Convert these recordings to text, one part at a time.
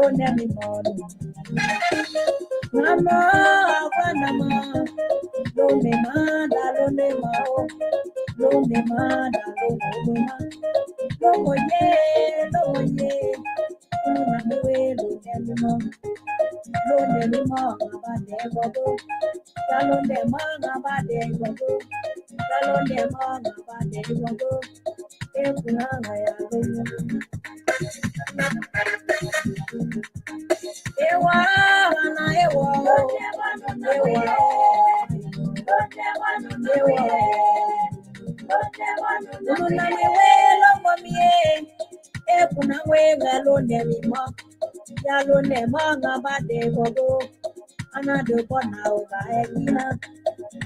don't let me more. Mama, Panama, don't me manda, don't me more. Don't me manda, don't me more. No more, yeah, no more, yeah. Don't let me wait, don't let me more. Don't let me more, about the bubble. Don't let me more, about the bubble. Don't let me more, about the bubble. If you are, I am. Ewa, na ewa, ewa, Muna mi we longo mi e kuna we galo ne mi mo, galo ne mo ngabade gogo, ana do bona o ga egina,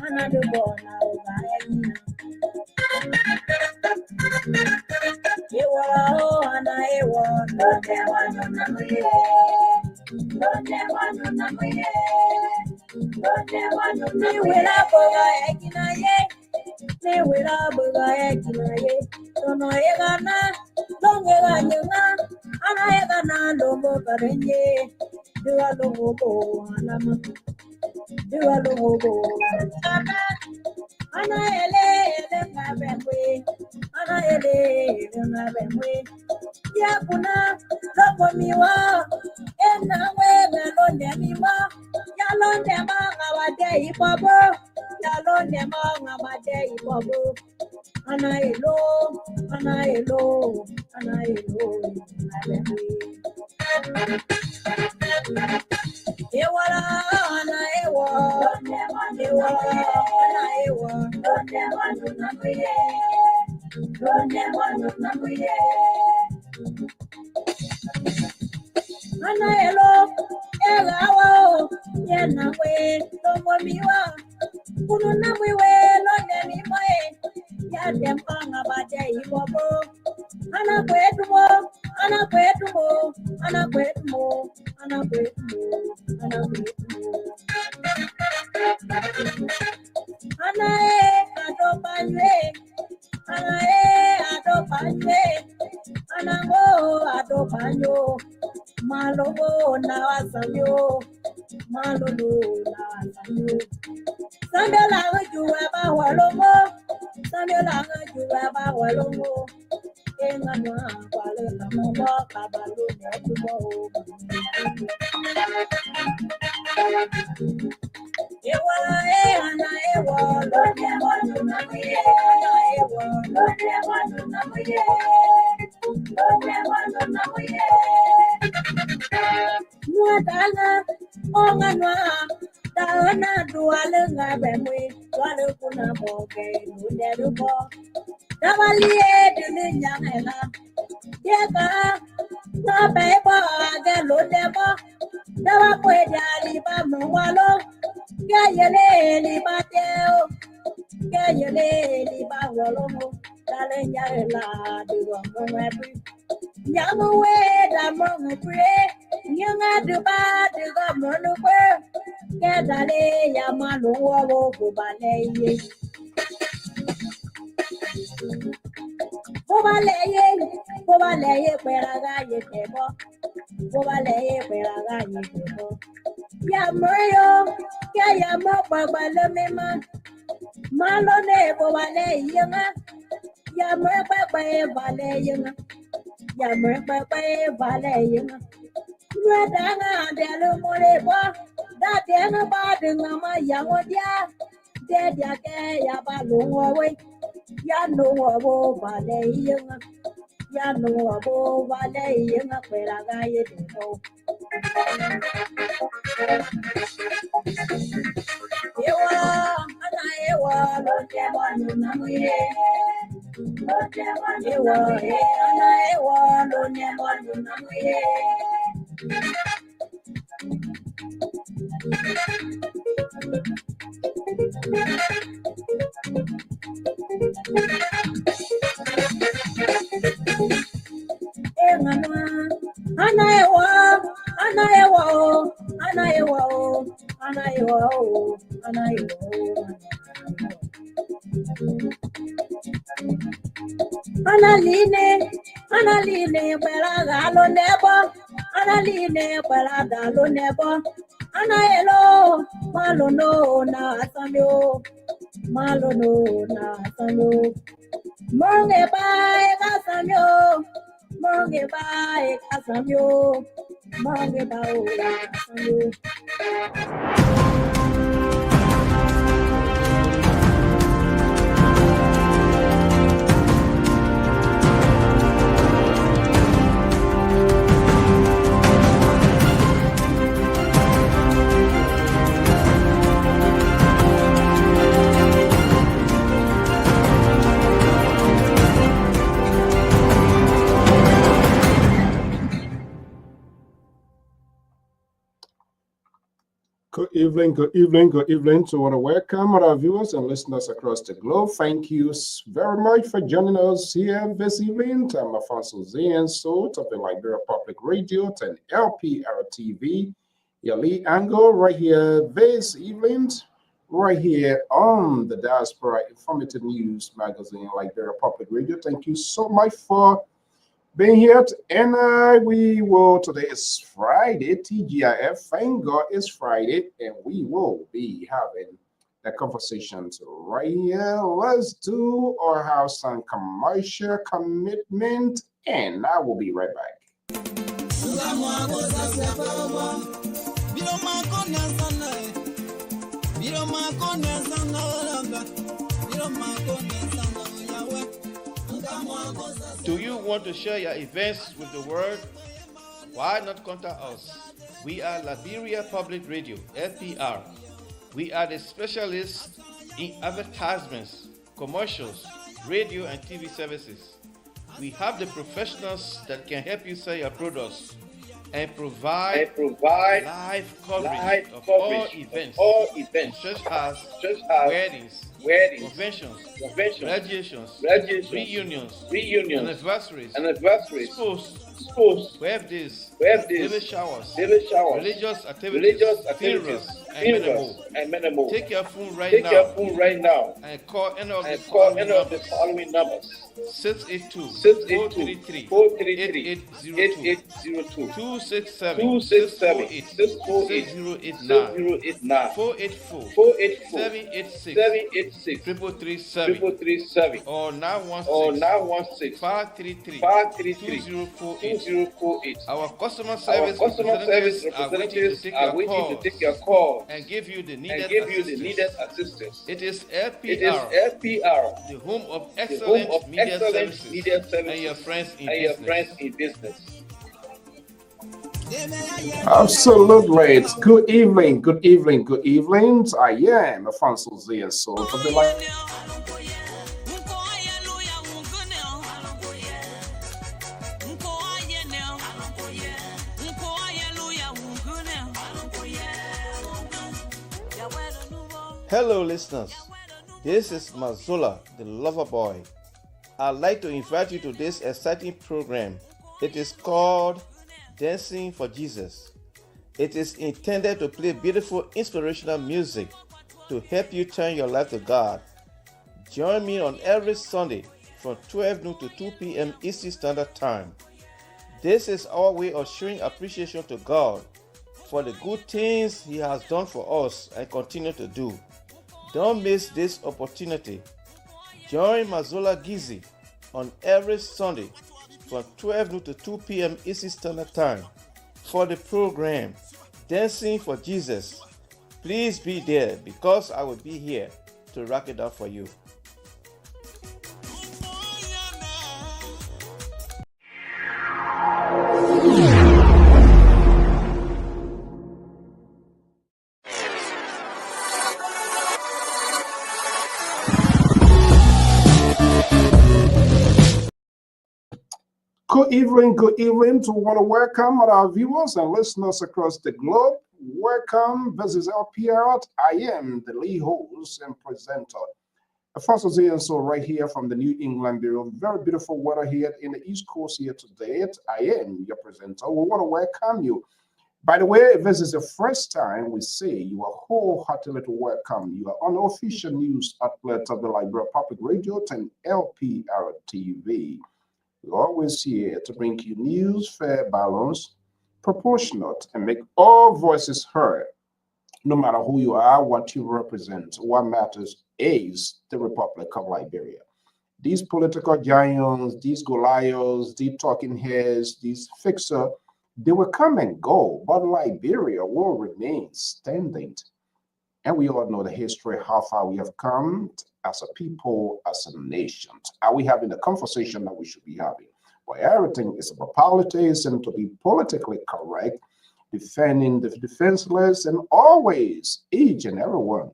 ana do bona o ga egina. Ewa o ana ewa, no te wa no na mi e. Ni wela boga egina ye, ni wela boga egina ye. Tono egana, longe ganyanga, ana egana longo karenye. Dua longo bo anama, dua longo bo ana ele ngabemwe, ana ele ngabemwe. Ya kuna longo miwa. Ena we melonde mima, yalonde manga wade ipobo, yalonde manga wade ipobo. Ana elo, ana elo, ana elo, Ewala, ana ewa, ewa, ana ewa, Ana elo, elawa, yena we, tomo miwa, kunu na mwiwe, londe miwe, ya dempanga bade ibobo. Ana kwetumo, ana kwetumo, ana kwetumo, ana kwetumo, ana kwetumo. Ana adopanywe, ana adopanywe, ana mo adopanyo. Malobo na wasanyo, malolo na wasanyo. Sambil lagi jual bawa lomo, sambil lagi jual bawa lomo. Engan wale kamu bawa kabalu nyakubo. Ewa ana ewa, londe manu namiye, ana ewa, londe manu namiye, londe manu namiye. Nuadana, onganwa, daana duale ngabemwe, duale kuna boge, nuderubo. Dabaliye dini nyangela, yeka, na bebo age lodebo. Dawa kweda liba mwalo, gayele liba teo, gayele liba walomo, dale nyangela diwa mwebu. Nyamu we da mongu pre, nyanga duba diga monu kwe, kedale ya manu wawo kubaleye. Kubaleye kweraga yekebo, kubaleye kweraga yekebo. Ya moyo, ya mo bagbalo mema, malo ne kubaleye yanga, ya mo bagbaye bale yanga. Ya merpapa vale yanga. Nuadanga delu molebo. Dadena badunga ma yangodia. Dedia ke ya balungwa we. Ya no wabo vale yanga. Ya no wabo vale yanga kweraga yedebo. Ewa, ana ewa, londe wanu namuye. Ewa, ana ewa, londe wanu namuye. Ana ewa, ana ewa, ana ewa, ana ewa, ana ewa. Analine, peraga lo nebo, Analine Palada Lunebo, Anaelo, Malono na Samyo, Malono na Samyo, Monge by Casamyo, Monge by Casamyo, Monge by Casamyo. Good evening, good evening, good evening to want to welcome our viewers and listeners across the globe. Thank you very much for joining us here this evening. I'm Alfonso Zian, so of the Liberia Public Radio and LPR-TV, your lead angle right here this evening, right here on the Diaspora Informative News Magazine, Liberia Public Radio. Thank you so much for being here, and we will, today is Friday, TGIF, thank God it's Friday, and we will be having the conversations right here. Let's do or have some commercial commitment, and I will be right back. Do you want to share your events with the world? Why not contact us? We are Liberia Public Radio, LPR. We are the specialists in advertisements, commercials, radio and TV services. We have the professionals that can help you sell your products and provide live coverage of all events such as weddings, conventions, graduations, reunions, anniversaries, sports, birthdays, baby showers, religious activities, funerals, and many more. Take your phone right now and call any of the following numbers: 682-433-8802, 267-648-6089, 484-786-3337, or 916-533-2048. Our customer service representatives are waiting to take your call and give you the needed assistance. It is LPR, the home of excellent media services, and your friends in business. Absolutely. It's good evening, good evening, good evening. I am Alfonso Zian, so for the Hello, listeners. This is Mazola, the lover boy. I'd like to invite you to this exciting program. It is called Dancing for Jesus. It is intended to play beautiful, inspirational music to help you turn your life to God. Join me on every Sunday from 12 noon to 2 p.m. Eastern Standard Time. This is our way of showing appreciation to God for the good things He has done for us and continue to do. Don't miss this opportunity. Join Mazola Gizi on every Sunday from 12 noon to 2 p.m. Eastern Standard Time for the program Dancing for Jesus. Please be there because I will be here to rock it up for you. Good evening to want to welcome our viewers and listeners across the globe. Welcome. This is LPR. I am the lead host and presenter. Alfonso Zian, so right here from the New England Bureau. Very beautiful weather here in the East Coast here today. I am your presenter. We want to welcome you. By the way, if this is the first time we say you are wholeheartedly welcome. You are on the official news outlet of the Liberia Public Radio and LPR-TV. We're always here to bring you news, fair balance, proportionate and make all voices heard, no matter who you are, what you represent. What matters is the Republic of Liberia. These political giants, these Goliaths, these talking heads, these fixer, they will come and go, but Liberia will remain standing. And we all know the history, how far we have come as a people, as a nation. Are we having the conversation that we should be having? But everything is about politics and to be politically correct, defending the defenseless, and always, each and every one,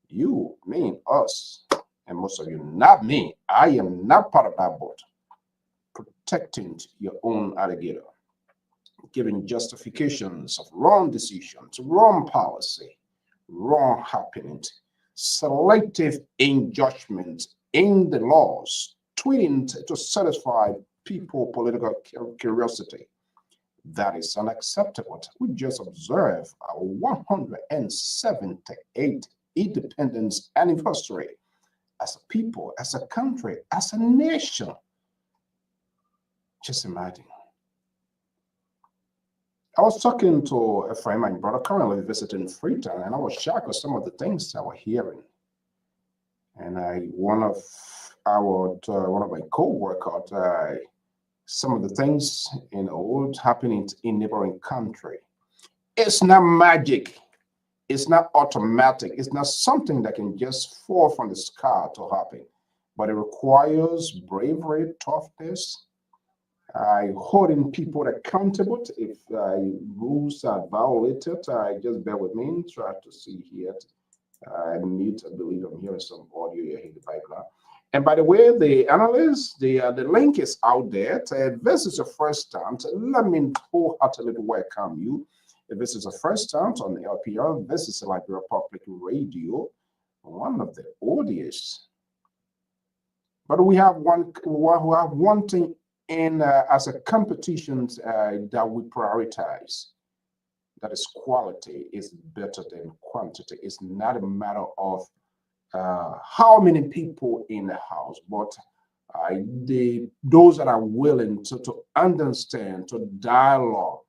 you, me, us, and most of you, not me. I am not part of that boat. Protecting your own alligator, giving justifications of wrong decisions, wrong policy, wrong happening, selective in judgment in the laws, tweeting to satisfy people political curiosity. That is unacceptable. We just observed our 178th independence anniversary as a people, as a country, as a nation. Just imagine. I was talking to a friend, my brother, currently visiting Freetown, and I was shocked at some of the things I was hearing. And one of my co-workers, some of the things happening in neighboring country. It's not magic. It's not automatic. It's not something that can just fall from the sky to happen. But it requires bravery, toughness, holding people accountable. If rules are violated, just bear with me. Try to see here. I mute. I believe I'm hearing some audio here in the background. And by the way, the analysts, the link is out there. If this is your first time, let me wholeheartedly welcome you. If this is the first time on the LPR, this is Liberia Public Radio, one of the oldest. But we have one thing in as a competition that we prioritize. That is quality is better than quantity. It's not a matter of how many people in the house, but those that are willing to understand, to dialogue,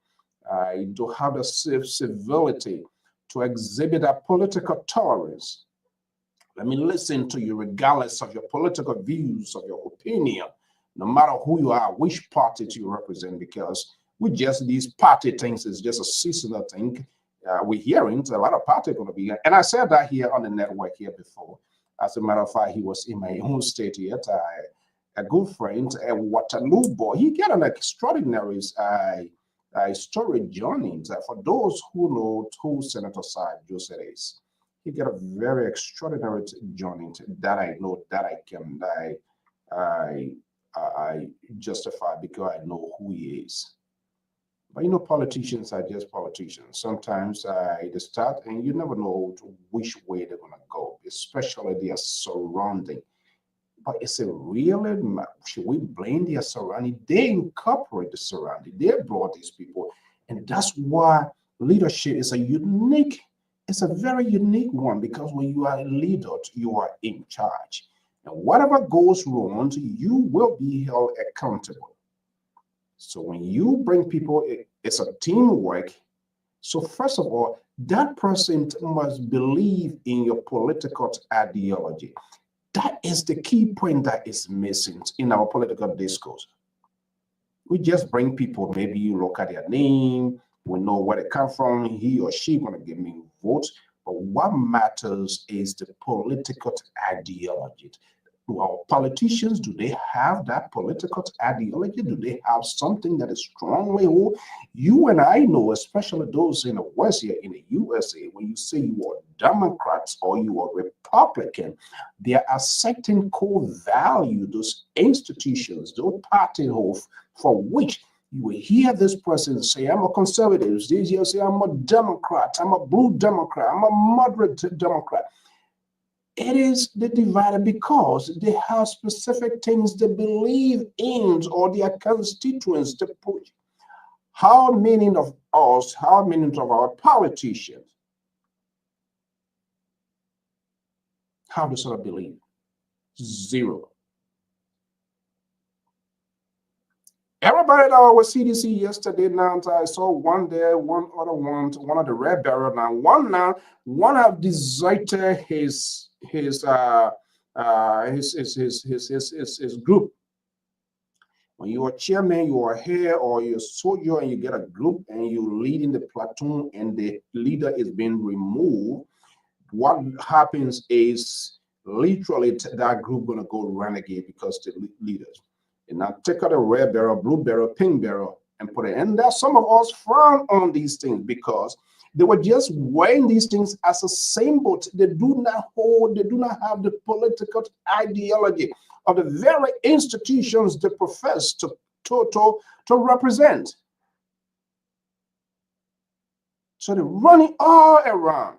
to have the civility, to exhibit a political tolerance. Let me listen to you regardless of your political views, of your opinion, no matter who you are, which party you represent, because these party things is just a seasonal thing. We're hearing a lot of party going to be here. And I said that here on the network here before. As a matter of fact, he was in my own state yet. A good friend, a Waterloo boy, he got an extraordinary story journey. For those who know who Senator Saad Joseph is, he got a very extraordinary journey that I know, that I justify because I know who he is. But you know, politicians are just politicians. Sometimes they start and you never know which way they're going to go, especially their surrounding. But is it really, should we blame their surrounding? They incorporate the surrounding. They brought these people. And that's why leadership is it's a very unique one, because when you are a leader, you are in charge. And whatever goes wrong, you will be held accountable. So when you bring people, it's a teamwork. So first of all, that person must believe in your political ideology. That is the key point that is missing in our political discourse. We just bring people, maybe you look at their name, we know where they come from, he or she going to give me votes. But what matters is the political ideology. Do our politicians, do they have that political ideology? Do they have something that is strongly hold? You and I know, especially those in the West here, in the USA, when you say you are Democrats or you are Republican, there are certain core values, those institutions, those party hold, for which you will hear this person say, I'm a conservative. This year say, I'm a Democrat. I'm a blue Democrat. I'm a moderate Democrat. It is the divided because they have specific things they believe in or their constituents to push. How many of us, how many of our politicians have this sort of belief? Zero. Everybody that was CDC yesterday now, I saw one there, one other one of the red barrel one have deserted his group. When you are chairman, you are here, or you're a soldier and you get a group and you lead in the platoon and the leader is being removed, what happens is literally that group gonna go renegade because the leaders. And now take out a red barrel, blue barrel, pink barrel, and put it. And that some of us frown on these things because they were just wearing these things as a symbol. They do not have the political ideology of the very institutions they profess to represent. So they're running all around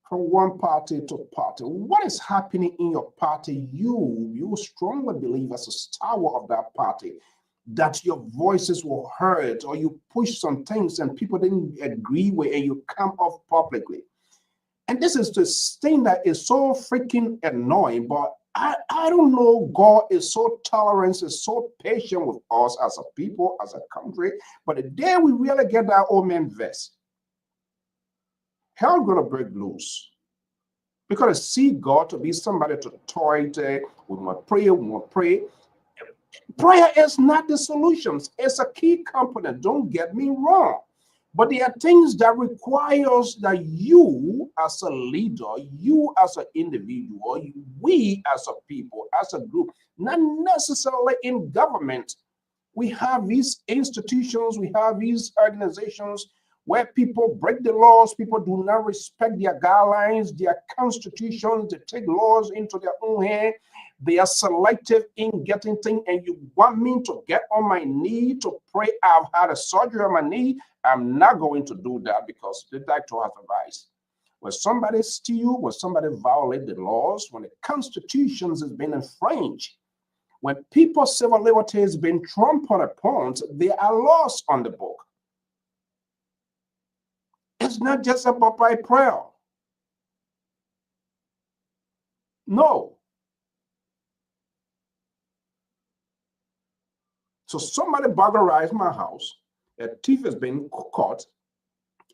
from one party to party. What is happening in your party? You strongly believe as a stalwart of that party that your voices were heard, or you push some things and people didn't agree with, and you come off publicly. And this is the thing that is so freaking annoying, but I don't know. God is so tolerant, is so patient with us as a people, as a country. But the day we really get that old man vest, hell gonna break loose. Because I see God to be somebody to toy to. We want prayer, we want pray. Prayer is not the solutions. It's a key component. Don't get me wrong. But there are things that requires that you as a leader, you as an individual, we as a people, as a group, not necessarily in government. We have these institutions, we have these organizations where people break the laws, people do not respect their guidelines, their constitutions, they take laws into their own hand. They are selective in getting things, and you want me to get on my knee to pray? I've had a surgery on my knee. I'm not going to do that because the doctor has advised. When somebody steals, when somebody violates the laws, when the constitutions has been infringed, when people's civil liberty has been trampled upon, they are lost on the book. It's not just about by prayer. No. So somebody burglarized my house, a thief has been caught,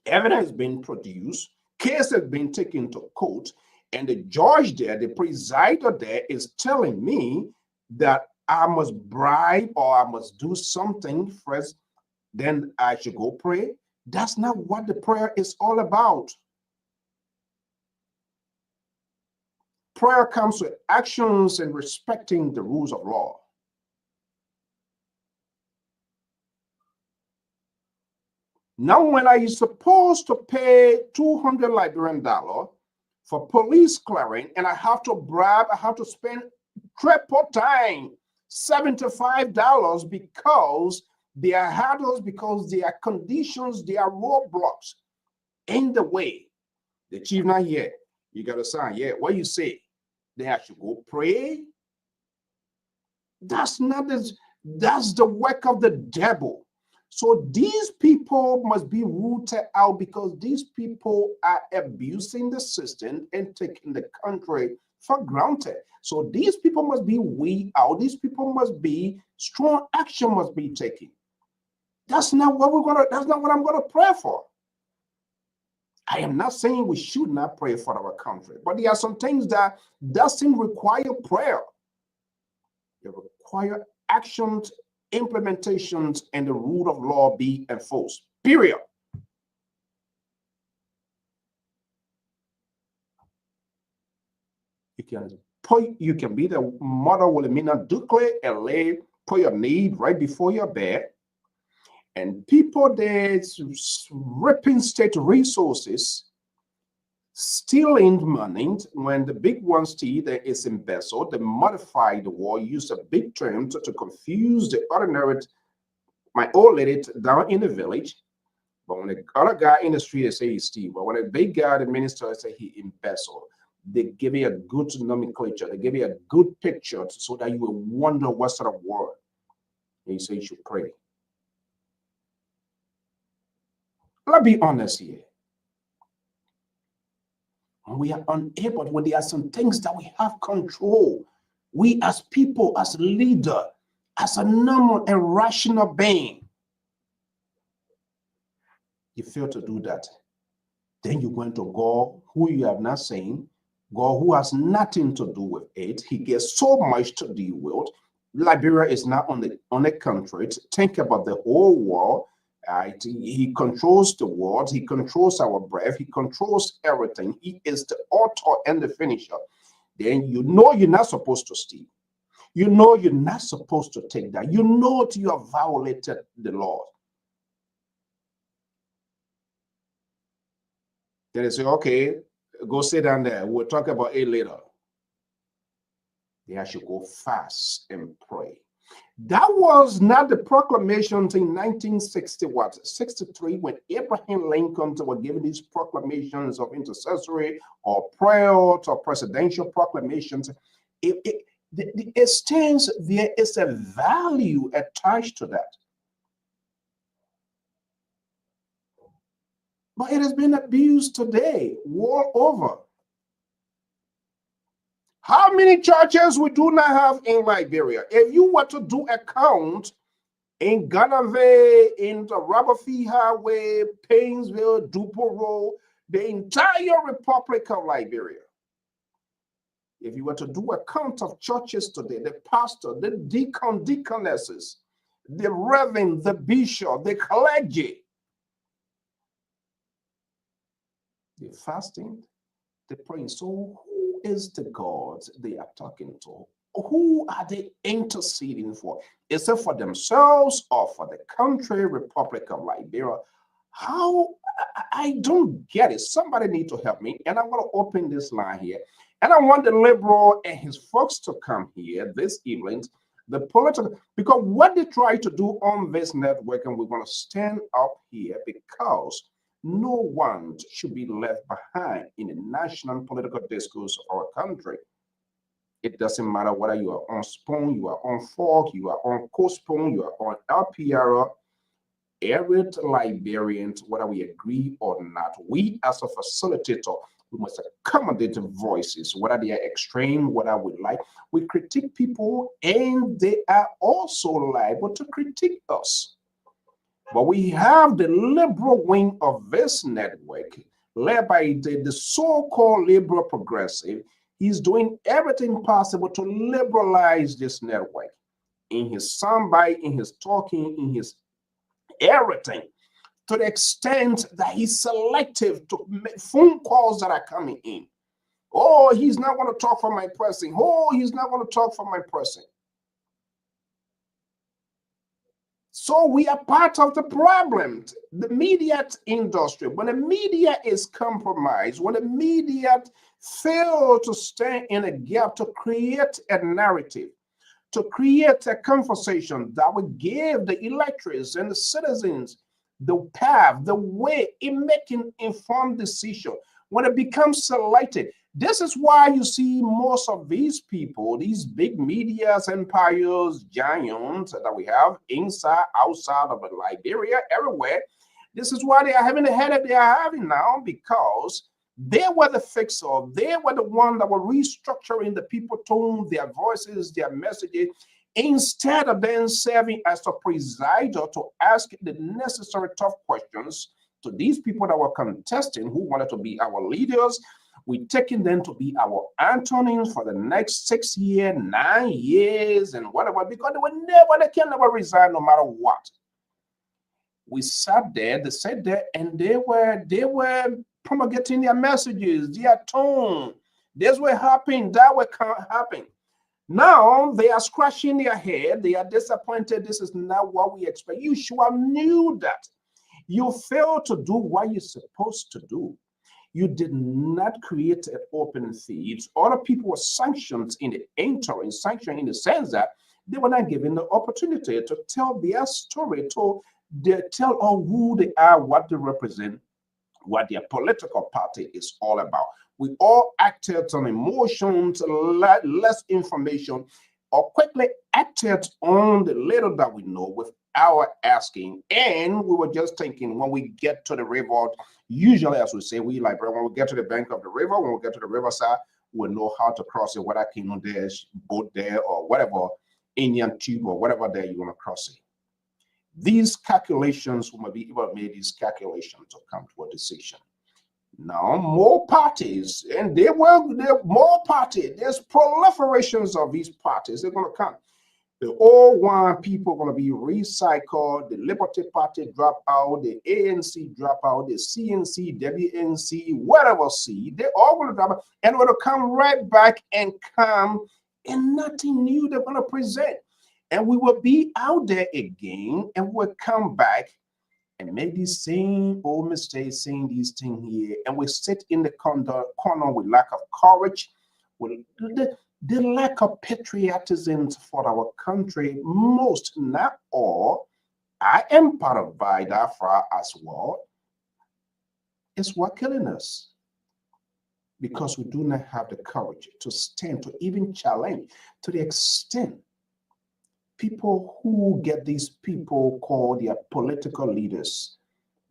evidence has been produced, case has been taken to court, and the judge there, the presider there, is telling me that I must bribe or I must do something first, then I should go pray. That's not what the prayer is all about. Prayer comes with actions and respecting the rules of law. Now, when I is supposed to pay $200 Liberian for police clearing, and I have to bribe, I have to spend triple time, $75, because there are hurdles, because there are conditions, there are roadblocks in the way. The chief not here. You got to sign. Yeah, what you say? Then I should go pray. That's not this. That's the work of the devil. So these people must be rooted out, because these people are abusing the system and taking the country for granted. So these people must be weed out. These people must be strong action must be taken. That's not what that's not what I'm gonna pray for. I am not saying we should not pray for our country, but there are some things that doesn't require prayer. They require actions, implementations, and the rule of law be enforced. Period. You can be the mother Wilhelmina Ducle and lay, put your need right before your bed. And people that's ripping state resources, stealing money. When the big ones steal, there is embezzled. They modify the word, use a big term to confuse the ordinary. My old lady down in the village, but when the other guy in the street, they say he steal. But when a big guy, the minister, say he embezzled. They give you a good nomenclature. They give you a good picture so that you will wonder what sort of word. And you say you should pray. Let's be honest here. When we are unable, when there are some things that we have control, we as people, as leader, as a normal and rational being. You fail to do that. Then you went to God, who you have not seen, God who has nothing to do with it. He gets so much to deal with. Liberia is not on a country. Think about the whole world. He controls the world. He controls our breath. He controls everything. He is the author and the finisher. Then you know you're not supposed to steal. You know you're not supposed to take that. You know you have violated the law. Then they say, okay, go sit down there. We'll talk about it later. Then I should go fast and pray. That was not the proclamations in 1963 when Abraham Lincoln were given these proclamations of intercessory or prayer or presidential proclamations. It stands, there is a value attached to that. But it has been abused today, world over. How many churches we do not have in Liberia? If you were to do a count in Ganave, in the Rabafie Highway, Painesville, Duporo, the entire Republic of Liberia, if you were to do a count of churches today, the pastor, the deacon, deaconesses, the reverend, the bishop, the clergy, they're fasting, they're praying. So who is the God they are talking to? Who are they interceding for? Is it for themselves or for the country, Republic of Liberia? How? I don't get it. Somebody need to help me. And I'm going to open this line here. And I want the liberal and his folks to come here this evening. The political, because what they try to do on this network, and we're going to stand up here because no one should be left behind in the national political discourse of our country. It doesn't matter whether you are on Spoon, you are on Fork, you are on Co-Spoon, you are on LPR, every Liberian, whether we agree or not, we as a facilitator, we must accommodate voices, whether they are extreme, whether we like. We critique people, and they are also liable to critique us. But we have the liberal wing of this network, led by the so-called liberal progressive. He's doing everything possible to liberalize this network in his soundbite, in his talking, in his everything, to the extent that he's selective to make phone calls that are coming in. Oh, he's not going to talk for my person. Oh, he's not going to talk for my person. So we are part of the problem. The media industry, when the media is compromised, when the media fail to stand in a gap to create a narrative, to create a conversation that would give the electors and the citizens the path, the way in making informed decision, when it becomes selected. This is why you see most of these people, these big medias, empires, giants that we have inside, outside of Liberia, everywhere. This is why they are having the headache they are having now, because they were the fixer. They were the one that were restructuring the people tone, their voices, their messages, instead of then serving as a presider to ask the necessary tough questions to these people that were contesting, who wanted to be our leaders. We're taking them to be our Antonians for the next 6 years, 9 years, and whatever, because they can never resign no matter what. We sat there, they sat there, and they were promulgating their messages, their tone. This will happen, that will happen. Now they are scratching their head, they are disappointed. This is not what we expect. You should have knew that. You failed to do what you're supposed to do. You did not create an open feed. Other people were sanctioned in the interim, sanctioned in the sense that they were not given the opportunity to tell their story, to tell all who they are, what they represent, what their political party is all about. We all acted on emotions, less information, or quickly acted on the little that we know with our asking. And we were just thinking, when we get to the river, usually, as we say, we like, when we get to the bank of the river, when we get to the riverside, we'll know how to cross it, whether canoe there, boat there, or whatever. Indian tube or whatever there you want to cross it. These calculations, we might be able to make these calculations to come to a decision. Now, more parties, and there more parties. There's proliferations of these parties. They're going to come. The O1 people are going to be recycled. The Liberty Party drop out. The ANC drop out. The CNC, WNC, whatever C, they're all going to drop out. And we're going to come right back and come, and nothing new they're going to present. And we will be out there again, and we'll come back and make these same old mistakes, saying these things here, and we sit in the corner with lack of courage, with the lack of patriotism for our country. Most, not all, I am part of Biafra as well. It's what killing us, because we do not have the courage to stand, to even challenge, to the extent people who get these people called their political leaders,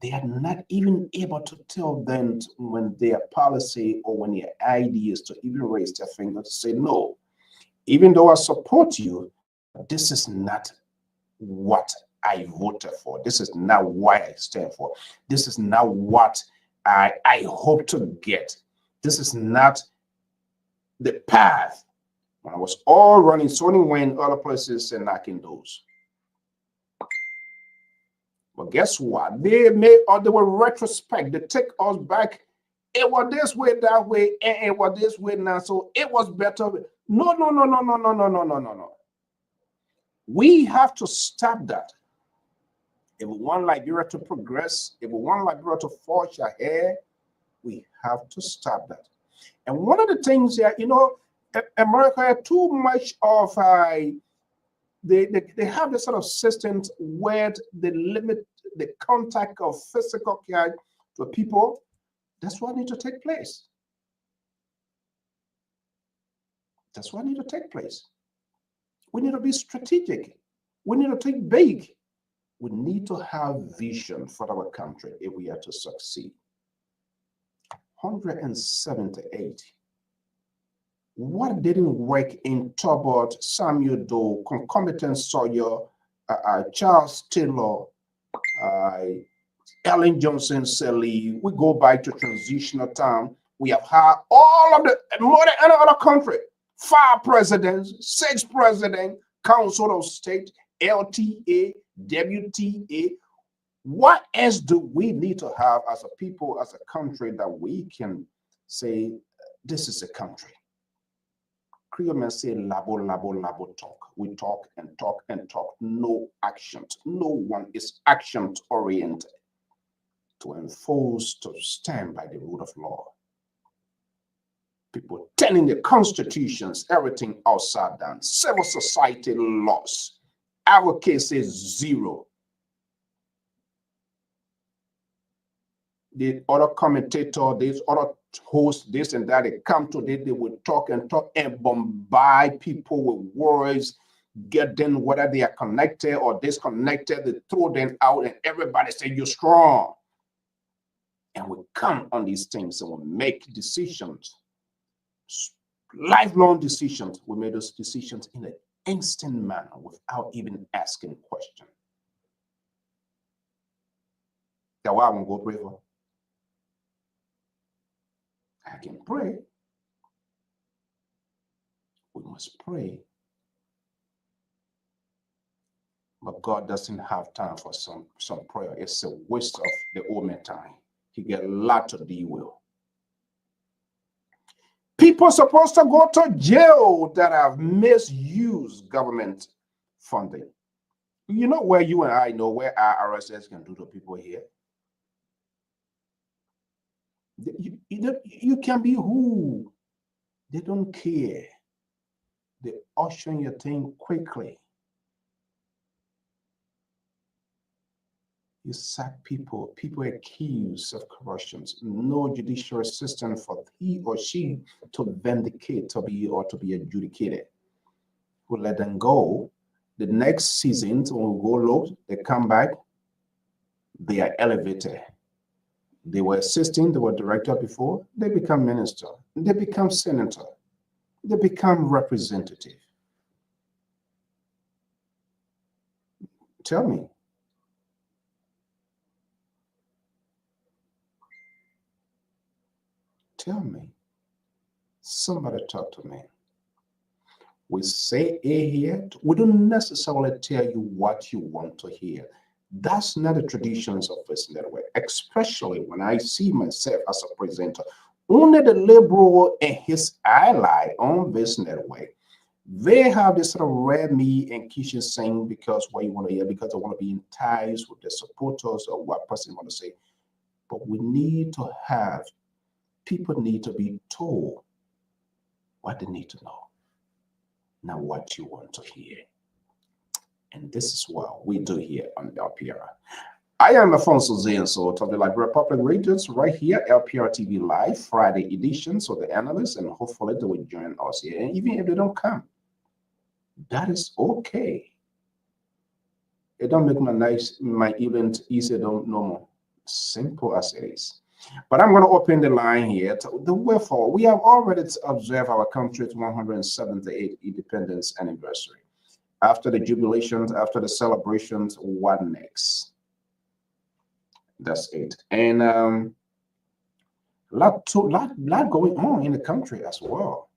they are not even able to tell them when their policy or when their ideas to even raise their finger to say, no, even though I support you, this is not what I voted for. This is not what I stand for. This is not what I hope to get. This is not the path. When I was all running, so went other places and knocking doors. But guess what? They will retrospect. They take us back. It was this way, that way, and it was this way now. So it was better. No. We have to stop that. If we want Liberia to progress, if we want Liberia to forge ahead, we have to stop that. And one of the things that, America had too much of they have this sort of system where they limit the contact of physical care to people. That's what needs to take place. That's what needs to take place. We need to be strategic. We need to think big. We need to have vision for our country if we are to succeed. 178. What didn't work in Tobot, Samuel Doe, Concomitant Sawyer, Charles Taylor, Ellen Johnson Sally? We go back to transitional time. We have had all of the more than any other country. 5 presidents, 6 presidents, Council of State, LTA, WTA. What else do we need to have as a people, as a country, that we can say this is a country? Creole men say labo talk. We talk and talk and talk. No action. No one is action oriented to enforce, to stand by the rule of law. People turning the constitutions, everything upside down. Civil society lost. Advocacy zero. The other commentator, this other host, this and that, they come today, they will talk and bombard people with words, get them whether they are connected or disconnected, they throw them out and everybody say you're strong. And we come on these things and we make decisions, lifelong decisions. We made those decisions in an instant manner without even asking questions. That's why I won't go pray for. I can pray. We must pray. But God doesn't have time for some prayer. It's a waste of the old time. He get a lot to deal with. People supposed to go to jail that have misused government funding. You know where you and I know where our RSS can do to people here? You can be who? They don't care. They auction your thing quickly. You sack people accused of corruption. No judicial system for he or she to vindicate, to be adjudicated. We let them go. The next season, when we go low, they come back, they are elevated. They were assistant, they were director before, they become minister, they become senator, they become representative. Tell me. Tell me. Somebody talk to me. We say A here. We don't necessarily tell you what you want to hear. That's not the traditions of this network, especially when I see myself as a presenter. Only the liberal and his ally on this network, they have this sort of red meat and kitchen saying because what you want to hear, because they want to be in ties with the supporters or what person want to say. But we need to have, people need to be told what they need to know, not what you want to hear. And this is what we do here on LPR. I am Alfonso Zenso of the Liberia Public Radios right here, LPR-TV Live, Friday edition. So the analysts, and hopefully they will join us here. And even if they don't come, that is okay. It don't make my event easier than normal. Simple as it is. But I'm going to open the line here. The wherefore, we have already observed our country's 178th independence anniversary. After the jubilations, after the celebrations, what next? That's it. And a lot going on in the country as well.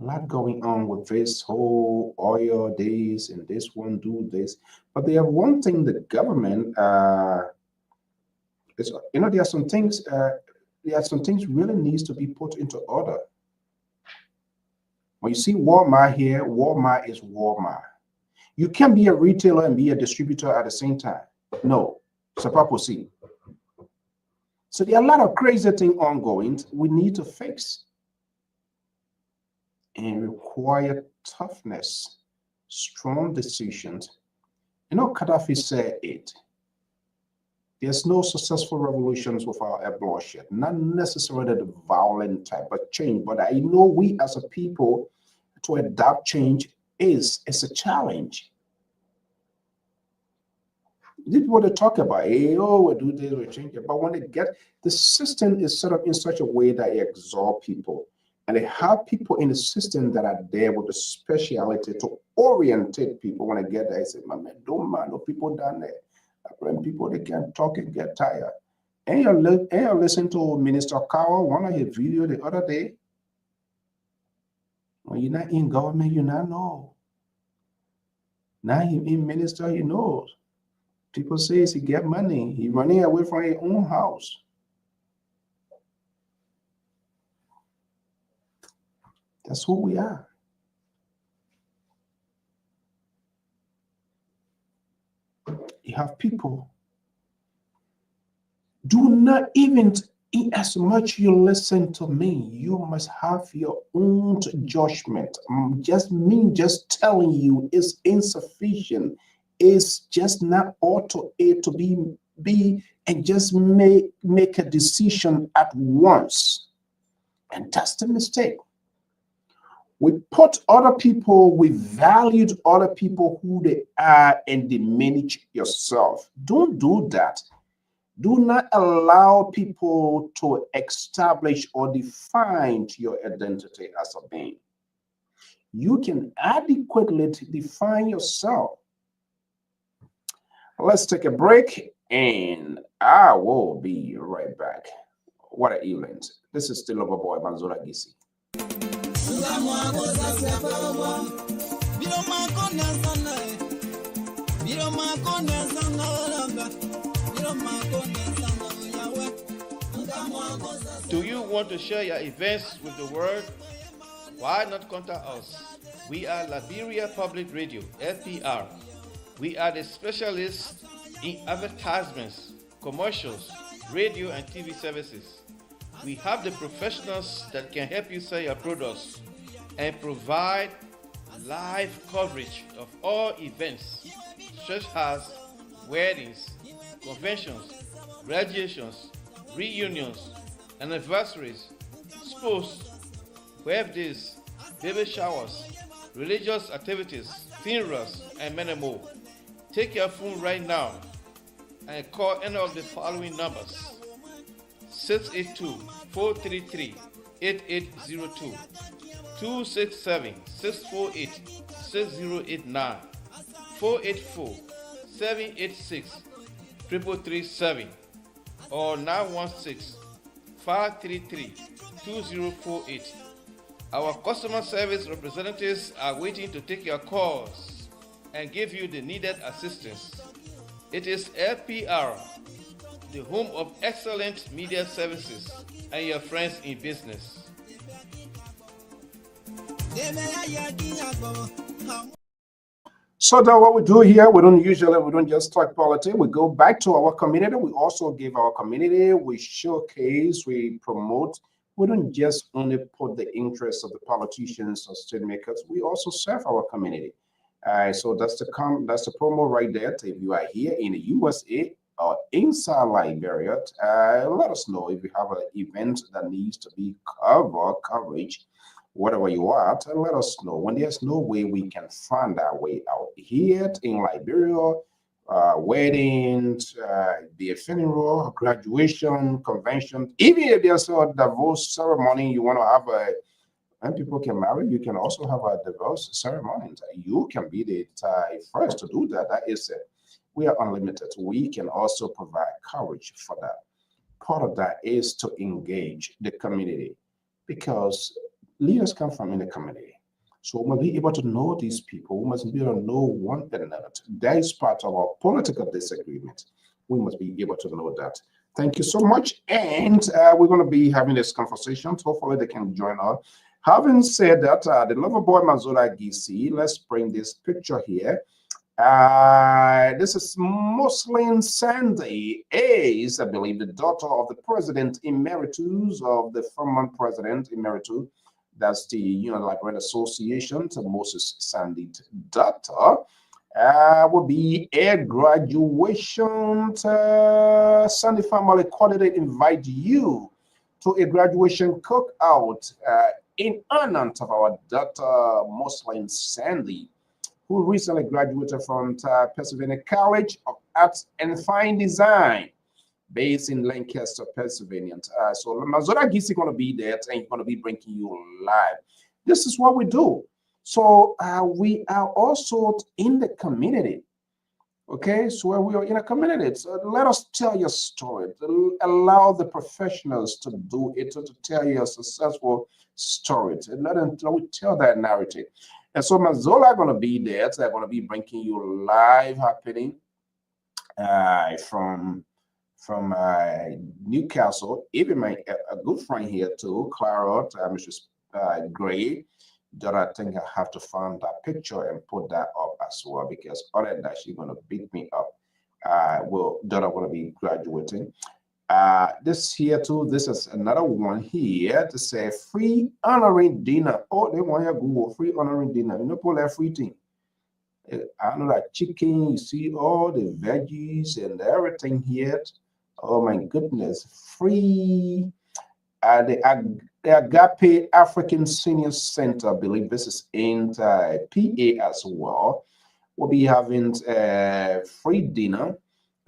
A lot going on with this whole oil days and this one do this. But they have one thing, the government, there are some things really needs to be put into order. When you see Walmart here, Walmart is Walmart. You can't be a retailer and be a distributor at the same time. No, c'est pas possible. So there are a lot of crazy things ongoing we need to fix and require toughness, strong decisions. You know, Gaddafi said it. There's no successful revolutions without bloodshed, not necessarily the violent type of change, but I know we as a people to adapt change is a challenge. People they talk about, hey, oh, we do this, we change it, but when they get the system is set up in such a way that it exalts people, and they have people in the system that are there with the speciality to orientate people. When I get there, I say, my man, don't mind no people down there. When people they can't talk and get tired. And you listen to Minister Kawa, one of his video the other day. When you're not in government, you not know. Now he in minister, he knows. People say he get money. He running away from his own house. That's who we are. You have people. Do not even, as much you listen to me, you must have your own judgment. Just telling you is insufficient. It's just not auto to be and just make a decision at once. And that's the mistake. We put other people, we valued other people who they are and diminish yourself. Don't do that. Do not allow people to establish or define your identity as a being. You can adequately define yourself. Let's take a break and I will be right back. What an evening. This is still Lover Boy Manzola Gisi. Do you want to share your events with the world? Why not contact us? We are Liberia Public Radio, LPR. We are the specialists in advertisements, commercials, radio and TV services. We have the professionals that can help you sell your products and provide live coverage of all events such as weddings, conventions, graduations, reunions, anniversaries, sports, birthdays, baby showers, religious activities, funerals, and many more. Take your phone right now and call any of the following numbers: 682-433-8802, 267-648-6089, 484-786-3337 or 916-533-2048. Our customer service representatives are waiting to take your calls and give you the needed assistance. It is LPR, the home of excellent media services and your friends in business. So that what we do here, we don't just talk politics. We go back to our community. We also give our community, we showcase, we promote. We don't just only put the interests of the politicians or state makers. We also serve our community. So that's the promo right there. If you are here in the USA or inside Liberia, let us know if you have an event that needs to be coverage. Whatever you are, let us know. When there's no way we can find our way out here in Liberia, weddings, be a funeral, graduation, convention, even if there's a divorce ceremony, you want to have and people can marry, you can also have a divorce ceremony. You can be the first to do that. That is it. We are unlimited. We can also provide coverage for that. Part of that is to engage the community because leaders come from in the community. So we must be able to know these people. We must be able to know one another. That is part of our political disagreement. We must be able to know that. Thank you so much. And we're going to be having this conversation. Hopefully they can join us. Having said that, the lover boy Mazola Gisi, let's bring this picture here. This is Muslim Sandy is, I believe, the daughter of the president emeritus of the former president emeritus. That's the Liberian Association. To Moses Sandy's daughter will be a graduation. Sandy family coordinator invite you to a graduation cookout in honor of our daughter Muslim Sandy, who recently graduated from Pennsylvania College of Arts and Fine Design, based in Lancaster, Pennsylvania. So Mazola Gisi is going to be there and he's going to be bringing you live. This is what we do. So we are also in the community. Okay, so we are in a community. So let us tell your story. Allow the professionals to do it, to tell you a successful story. Let we tell that narrative. And so Mazola are going to be there. So they're going to be bringing you live happening from Newcastle. Even a good friend here too, Clara, Mrs. Gray, that I think I have to find that picture and put that up as well, because other than that, she's gonna beat me up. That I want to be graduating. This here too, this is another one here to say free honoring dinner. Oh, they want you to Google free honoring dinner. You know, pull that free thing. I know that chicken, you see all the veggies and everything here. Oh my goodness, free the Agape African Senior Center, I believe this is in PA as well. We'll be having free dinner,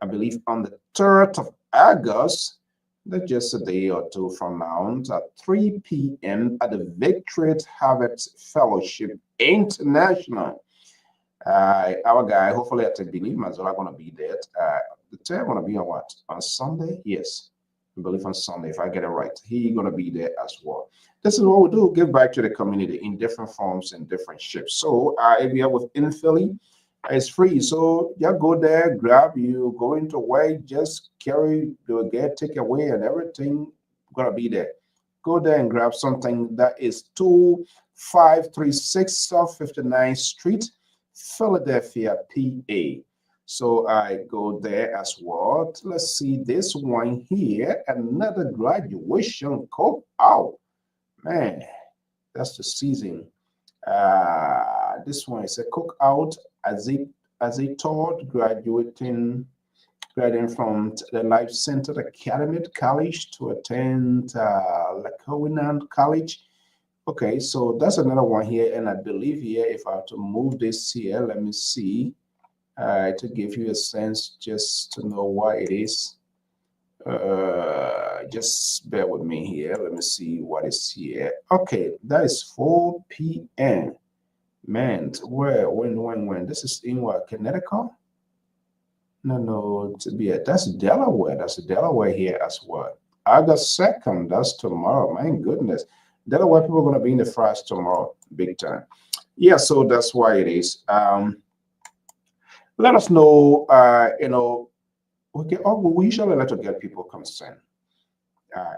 I believe on the 3rd of August, that's just a day or two from now, at 3 p.m. at the Victory Harvest Fellowship International. Our guy, hopefully I believe Mazola going to be there. The third going to be on what? On Sunday? Yes, I believe on Sunday, if I get it right. He going to be there as well. This is what we do, give back to the community in different forms and different shapes. So if you are within Philly, it's free. So you go there, grab, you go into work, just carry, get takeaway and everything going to be there. Go there and grab something that is 2536 South 59th Street, Philadelphia, PA. So I go there as well. Let's see this one here, another graduation cookout. Man, that's the season. This one is a cookout as a taught graduating from the Life Center Academy College to attend Lacowinan College. Okay, so that's another one here, and I believe here, if I have to move this here, let me see, to give you a sense, just to know why it is. Just bear with me here. Let me see what is here. Okay, that is 4 p.m. Man, where, when? This is in what, Connecticut? No, to be that's Delaware. That's Delaware here as well. August 2nd, that's tomorrow. My goodness. Delaware people are going to be in the frost tomorrow, big time. Yeah, so that's why it is. Let us know, okay, oh, we usually like to get people consent.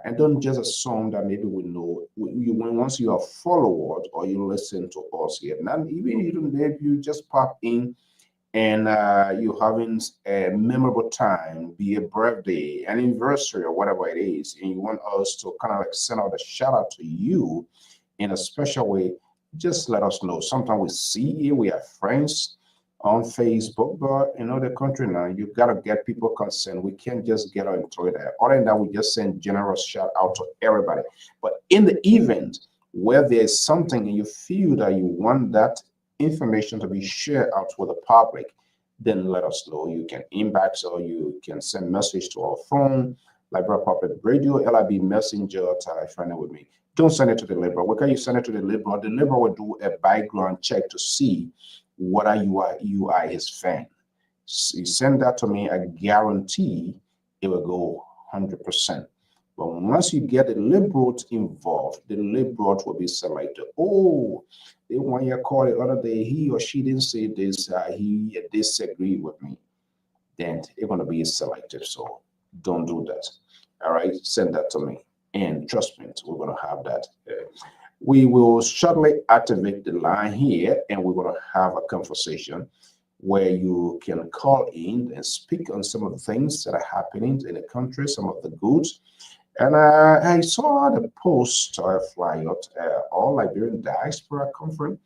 And don't just assume that maybe we know when once you are followed or you listen to us here. Not even if you just pop in and you're having a memorable time, be a birthday, an anniversary, or whatever it is, and you want us to kind of like send out a shout out to you in a special way, just let us know. Sometimes we see you, we have friends on Facebook, but in other country now, you gotta get people consent. We can't just get on through that. Other than that, we just send generous shout out to everybody. But in the event where there's something and you feel that you want that information to be shared out with the public, then let us know. You can inbox or you can send message to our phone, Liberal Public Radio, LIB Messenger, find it with me. Don't send it to the Liberal. Where can you send it to the Liberal? The Liberal will do a background check to see whether you are his fan. So you send that to me, I guarantee it will go 100%. But once you get the Liberals involved, the Liberals will be selected. Oh, the one you called the other day, he or she didn't say this, he disagreed with me. Then it's going to be selected. So don't do that. All right, send that to me. And trust me, we're going to have that. We will shortly activate the line here and we're going to have a conversation where you can call in and speak on some of the things that are happening in the country, some of the goods. And I saw the post fly out, all Liberian diaspora conference.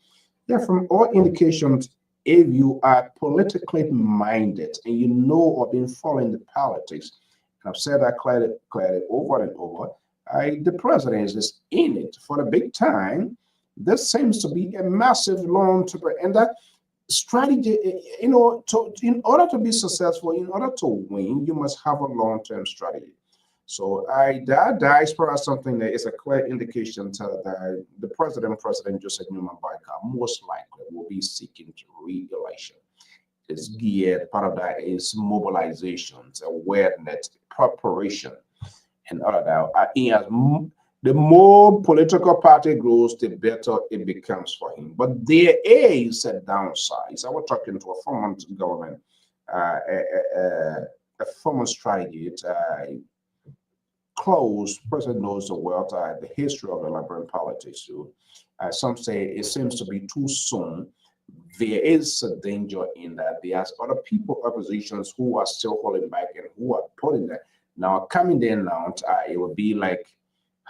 Yeah, from all indications, if you are politically minded and you know or been following the politics, and I've said that clearly over and over, the president is in it for the big time. This seems to be a massive long term, and that strategy, in order to be successful, in order to win, you must have a long-term strategy. So that diaspora is something that is a clear indication to the President Joseph Newman Baika, most likely will be seeking re-election. It's geared, part of that is mobilizations, awareness, preparation, and all of that. The more political party grows, the better it becomes for him. But there is a downside. I was talking to a former government, a former strategy, close, President knows the world, the history of the Liberian politics. So, some say it seems to be too soon. There is a danger in that there's other people, oppositions, who are still holding back and who are putting that. Now, coming there now, it would be like,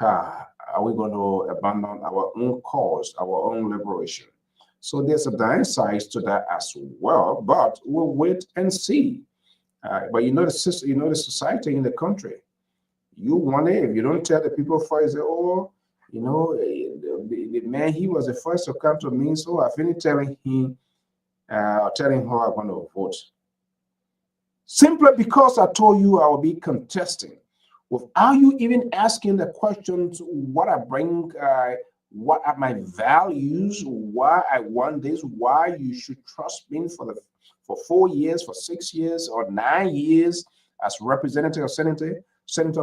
are we going to abandon our own cause, our own liberation? So there's a downside to that as well, but we'll wait and see. But you know the society in the country. You want it, if you don't tell the people first, oh, the man, he was the first to come to me, so I finished telling him, telling her I'm going to vote. Simply because I told you I will be contesting, without you even asking the questions, what I bring, what are my values, why I want this, why you should trust me for 4 years, for 6 years, or 9 years as representative or senator,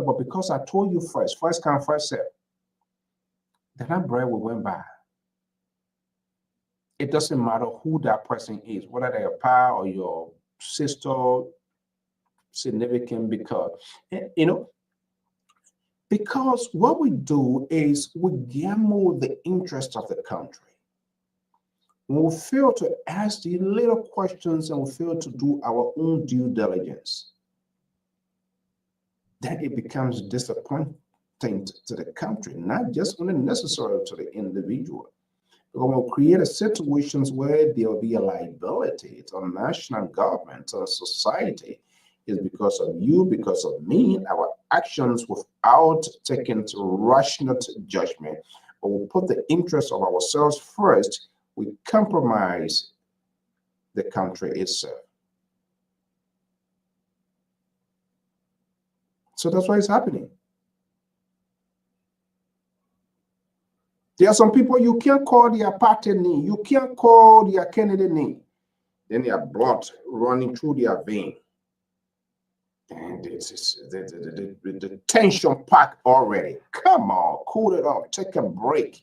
but because I told you first come, first serve, then that bread will went by. It doesn't matter who that person is, whether they're your pa or your sister, significant, because what we do is we gamble the interest of the country. When we fail to ask the little questions and we fail to do our own due diligence, then it becomes disappointing to the country, not just only necessary to the individual. Because we'll create situations where there will be a liability to national government, to society, is because of you, because of me, our actions without taking rational judgment, or we put the interests of ourselves first, we compromise the country itself. So that's why it's happening. There are some people you can't call their party name, you can't call their candidate name. Then their blood running through their vein. And this is the tension pack already. Come on, cool it off, take a break.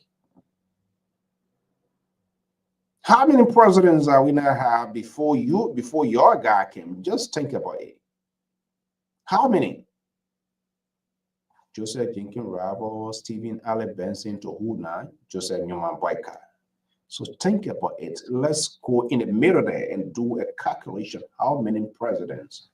How many presidents are we now have before your guy came? Just think about it. How many? Joseph Jenkins Rabo, Stephen Ale Benson to who now? Joseph Newman Boyka. So think about it. Let's go in the middle there and do a calculation. How many presidents?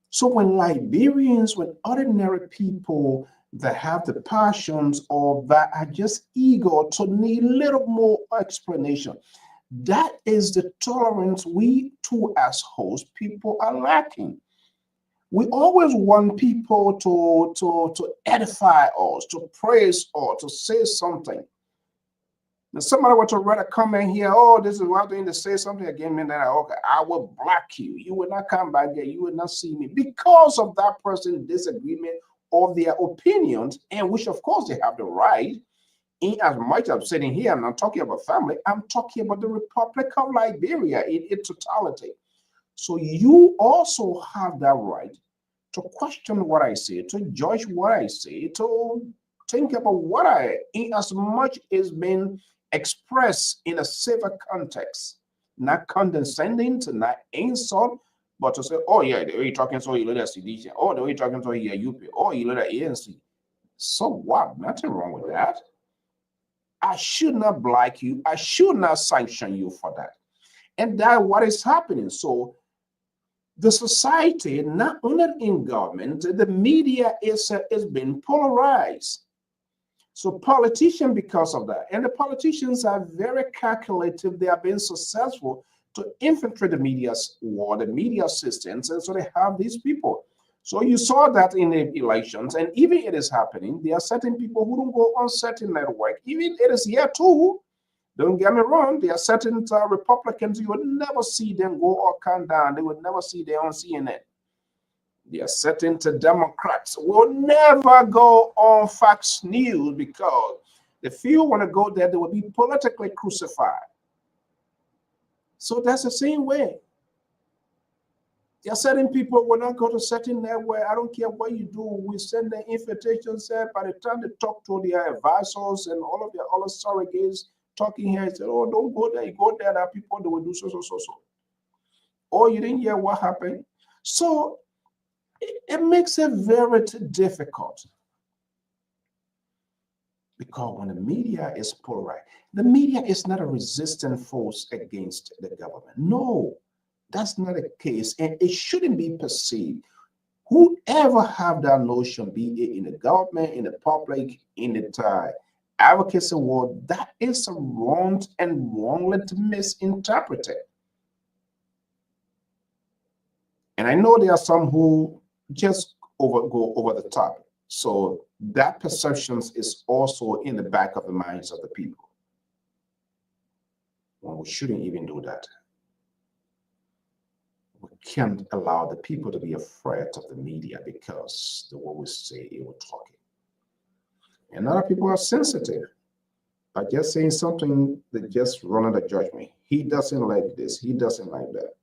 So when Liberians, when ordinary people that have the passions or that are just eager to need a little more explanation, that is the tolerance we too as host people are lacking. We always want people to edify us, to praise us, to say something. Now, somebody were to write a comment here, oh, this is what I'm doing to say something again, man, then okay, I will block you. You will not come back there. You will not see me because of that person's disagreement of their opinions, and which, of course, they have the right. In as much as I'm sitting here, I'm not talking about family, I'm talking about the Republic of Liberia in its totality. So you also have that right to question what I say, to judge what I say, to think about what in as much as been expressed in a safer context, not condescending, to not insult, but to say, oh yeah, the way you're talking, so you let us CDC, oh, the way you're talking, so you're UP, oh, you let ANC. So what? Nothing wrong with that. I should not block you. I should not sanction you for that. And that's what is happening. So the society, not only in government, the media is being polarized. So politicians, because of that, and the politicians are very calculative, they are being successful to infiltrate the media's war, the media systems, and so they have these people. So you saw that in the elections, and even it is happening. There are certain people who don't go on certain network. Even it is here too. Don't get me wrong. There are certain Republicans you would never see them go or come down. They would never see them on CNN. There are certain Democrats will never go on Fox News because the few want to go there, they will be politically crucified. So that's the same way. There are certain people will not go to certain network. I don't care what you do. We send the invitations there. By the time they talk to their advisors and all of their other surrogates talking here, they say, oh, don't go there. You go there, there are people that will do so. Oh, you didn't hear what happened? So it makes it very difficult. Because when the media is polarized, the media is not a resistant force against the government. No, that's not the case. And it shouldn't be perceived. Whoever have that notion, be it in the government, in the public, in the advocacy world, that is wrong and wrongly misinterpreted. And I know there are some who just go over the top. So that perception is also in the back of the minds of the people. Well, we shouldn't even do that. We can't allow the people to be afraid of the media because the way we say it, we're talking. And other people are sensitive. By just saying something, they just run under judgment. He doesn't like this. He doesn't like that.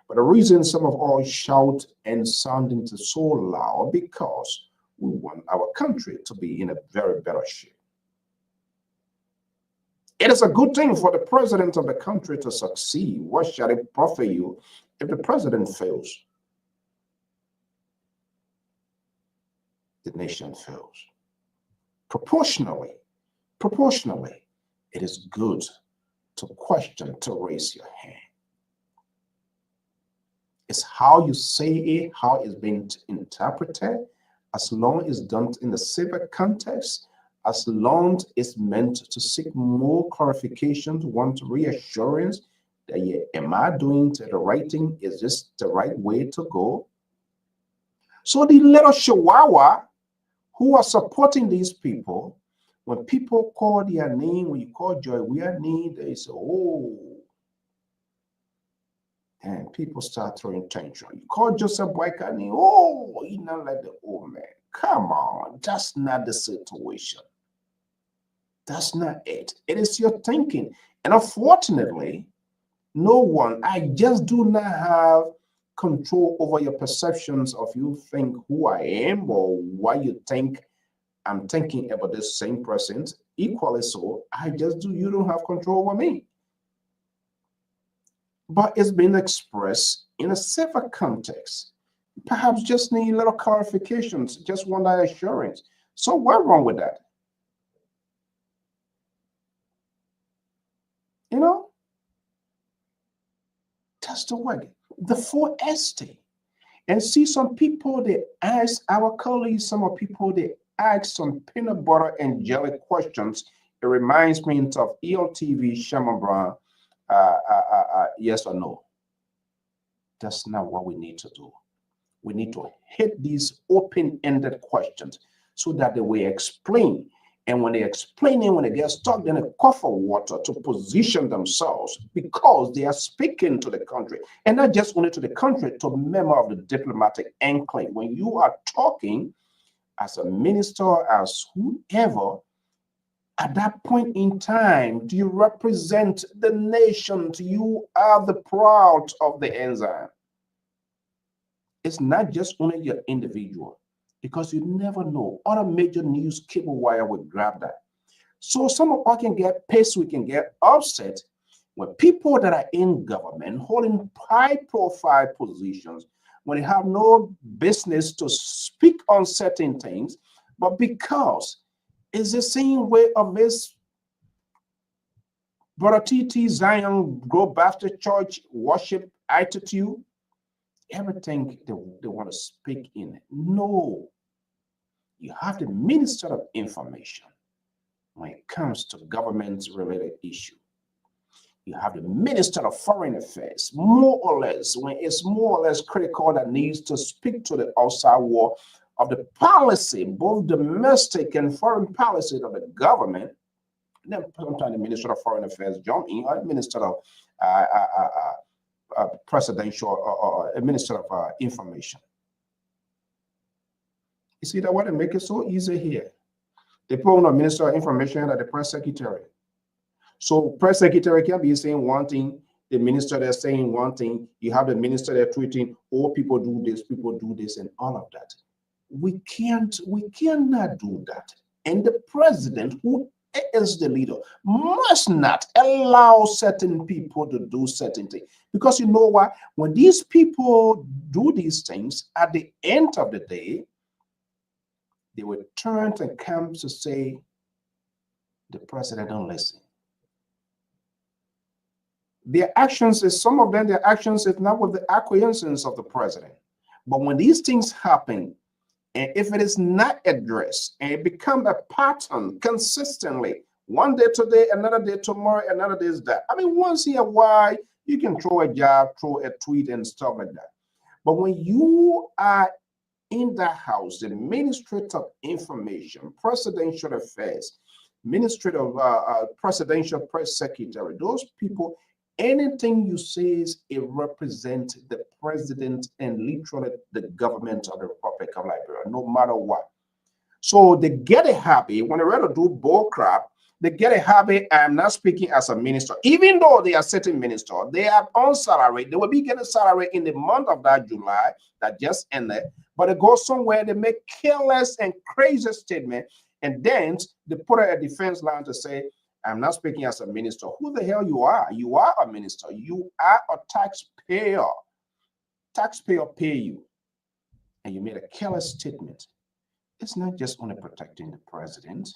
But the reason some of us shout and sounding so loud because we want our country to be in a very better shape. It is a good thing for the president of the country to succeed. What shall it profit you if the president fails? The nation fails. Proportionally, it is good to question, to raise your hand. It's how you say it, how it's been interpreted, as long as it's done in the civil context, as long as it's meant to seek more clarification, to want reassurance that, yeah, am I doing the right thing? Is this the right way to go? So the little chihuahua who are supporting these people, when people call their name, when you call Joy Weir name, they say, oh, and people start throwing tension. You call Joseph Boyka name, oh, he's not like the old man. Come on, that's not the situation. That's not it. It is your thinking. And unfortunately, no one, I just do not have control over your perceptions of you think who I am or what you think I'm thinking about this same person. Equally so, I just do, you don't have control over me. But it's been expressed in a safer context. Perhaps just need little clarifications, just want that assurance. So what's wrong with that? You know, that's the way. The 4ST. And see some people, they ask our colleagues, some people, they ask some peanut butter and jelly questions. It reminds me of ELTV Shaman Brown, yes or no. That's not what we need to do. We need to hit these open-ended questions so that they will explain. And when they explain it, when they get stuck, then they cough for water to position themselves because they are speaking to the country. And not just only to the country, to a member of the diplomatic enclave. When you are talking as a minister, as whoever, at that point in time, do you represent the nation? You are the proud of the enzyme. It's not just only your individual, because you never know. Other major news cable wire will grab that. So some of us can get pissed, we can get upset when people that are in government holding high-profile positions, when they have no business to speak on certain things, but because it's the same way of this Brother TT Zion Grove Baptist Church worship attitude, everything they want to speak in. No. You have the Minister of Information when it comes to government-related issue. You have the Minister of Foreign Affairs, more or less, when it's more or less critical that needs to speak to the outside world of the policy, both domestic and foreign policy of the government. And then sometimes the Minister of Foreign Affairs jump in, or the Minister of Presidential or Minister of Information. You see that what they make it so easy here. They put on a Minister of Information at the Press Secretary. So Press Secretary can be saying one thing, the minister they're saying one thing, you have the minister they're tweeting, oh, people do this, and all of that. We cannot do that. And the president, who is the leader, must not allow certain people to do certain things. Because you know what? When these people do these things, at the end of the day, they will turn and come to say, the president don't listen. Their actions is, some of them, their actions is not with the acquiescence of the president. But when these things happen, and if it is not addressed, and it becomes a pattern consistently, one day today, another day tomorrow, another day is that. I mean, once in a while, you can throw a jab, throw a tweet and stuff like that. But when you are in the House, the Ministry of Information, Presidential Affairs, Ministry of Presidential Press Secretary, those people, anything you say is it represents the president and literally the government of the Republic of Liberia, no matter what. So they get a happy when they rather do bull crap. They get a habit. I'm not speaking as a minister, even though they are sitting minister. They are on salary. They will be getting salary in the month of that July that just ended. But they go somewhere. They make careless and crazy statement, and then they put a defense line to say, "I'm not speaking as a minister." Who the hell you are? You are a minister. You are a taxpayer. Taxpayer pay you, and you made a careless statement. It's not just only protecting the president.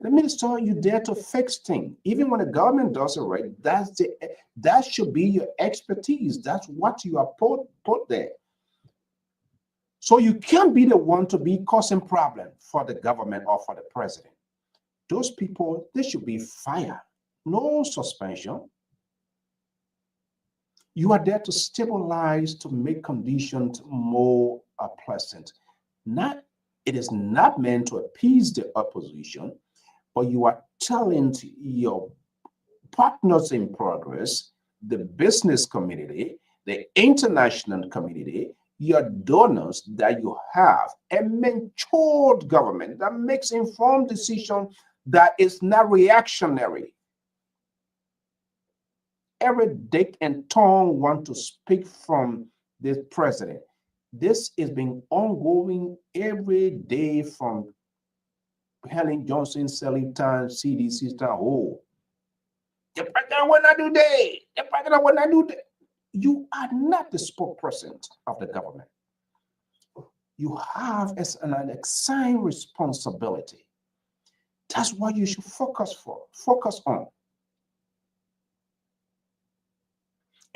The minister, you're there to fix things. Even when the government does it right, that should be your expertise. That's what you are put there. So you can't be the one to be causing problem for the government or for the president. Those people, they should be fired. No suspension. You are there to stabilize, to make conditions more pleasant. It is not meant to appease the opposition, but you are telling your partners in progress, the business community, the international community, your donors, that you have a matured government that makes informed decisions that is not reactionary. Every dick and tongue want to speak from this president. This is being ongoing every day from Helen Johnson, Sally Time, CDC time. Oh, the president will not do that. The president will not do that. You are not the spokesperson of the government. You have an assigned responsibility. That's what you should focus on.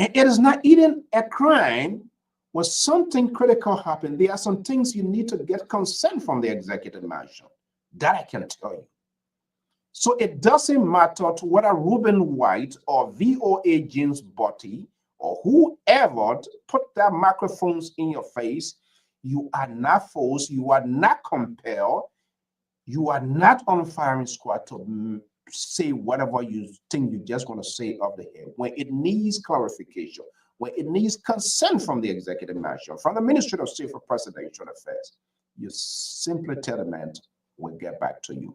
And it is not even a crime when something critical happens. There are some things you need to get consent from the executive mansion. That I can tell you. So it doesn't matter to whether Reuben White or VOA James Botti or whoever put their microphones in your face. You are not forced. You are not compelled. You are not on firing squad to say whatever you think you're just going to say off the head. When it needs clarification, when it needs consent from the executive mansion, from the Ministry of State for Presidential Affairs, you simply tell the man, we'll get back to you.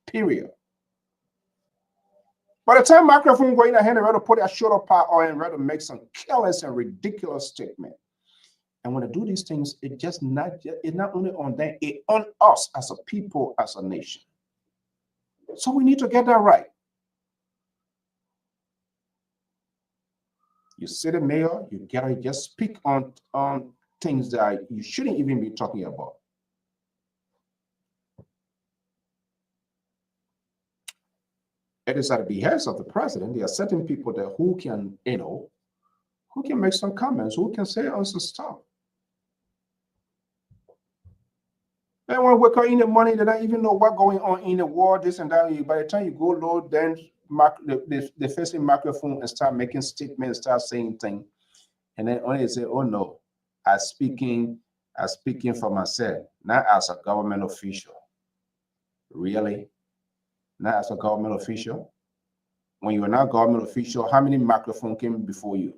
Period. By the time microphone going ahead and ready to put a shoulder part on and ready to make some careless and ridiculous statement. And when I do these things, it's not only on them, it's on us as a people, as a nation. So we need to get that right. You city mayor, you gotta just speak on things that you shouldn't even be talking about. It is at the behest of the president. There are certain people there who can, who can make some comments, who can say some stuff. And when we call in the money, they don't even know what's going on in the world, this and that. By the time you go low, then they face a microphone and start making statements, start saying things. And then only say, oh no, I'm speaking for myself, not as a government official. Really? Not as a government official? When you are not a government official, how many microphones came before you?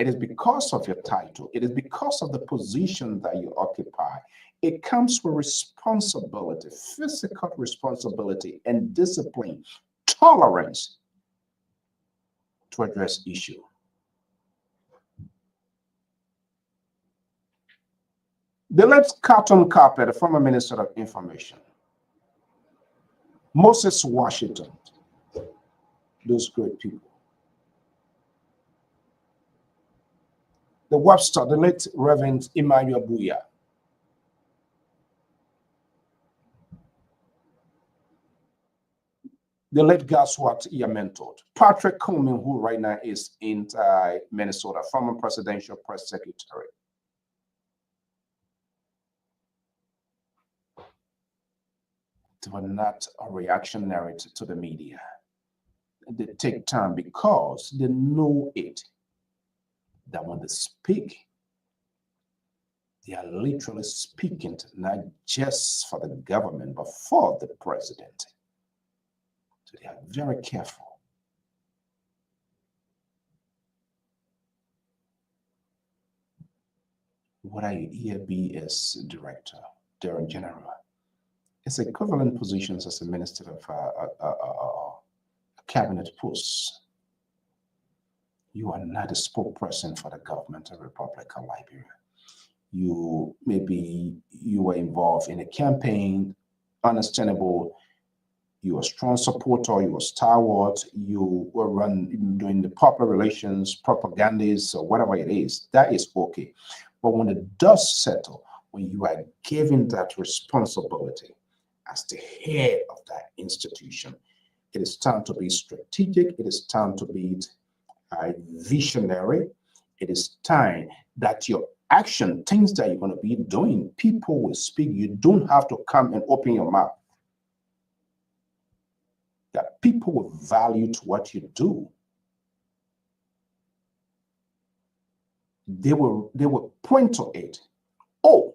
It is because of your title. It is because of the position that you occupy. It comes with responsibility, physical responsibility, and discipline, tolerance to address issue. The late Carlton Carpet, the former Minister of Information, Moses Washington, those great people. The Webster, the late Reverend Emmanuel Buya. The late Gaswat mentored. Patrick Coleman, who right now is in Minnesota, former presidential press secretary. They were not a reactionary to the media. They take time because they know it, that when they speak, they are literally speaking not just for the government, but for the president. So they are very careful. What are you EABS director, Director General? It's equivalent positions as a minister of cabinet posts. You are not a spokesperson for the government of the Republic of Liberia. You were involved in a campaign, understandable. You were a strong supporter, you were stalwart, you were doing the popular relations, propagandas, or whatever it is. That is okay. But when the dust settles, when you are given that responsibility as the head of that institution, it is time to be strategic. It is time to be visionary. It is time that your action, things that you're going to be doing, people will speak. You don't have to come and open your mouth. That people will value to what you do. They will point to it. Oh,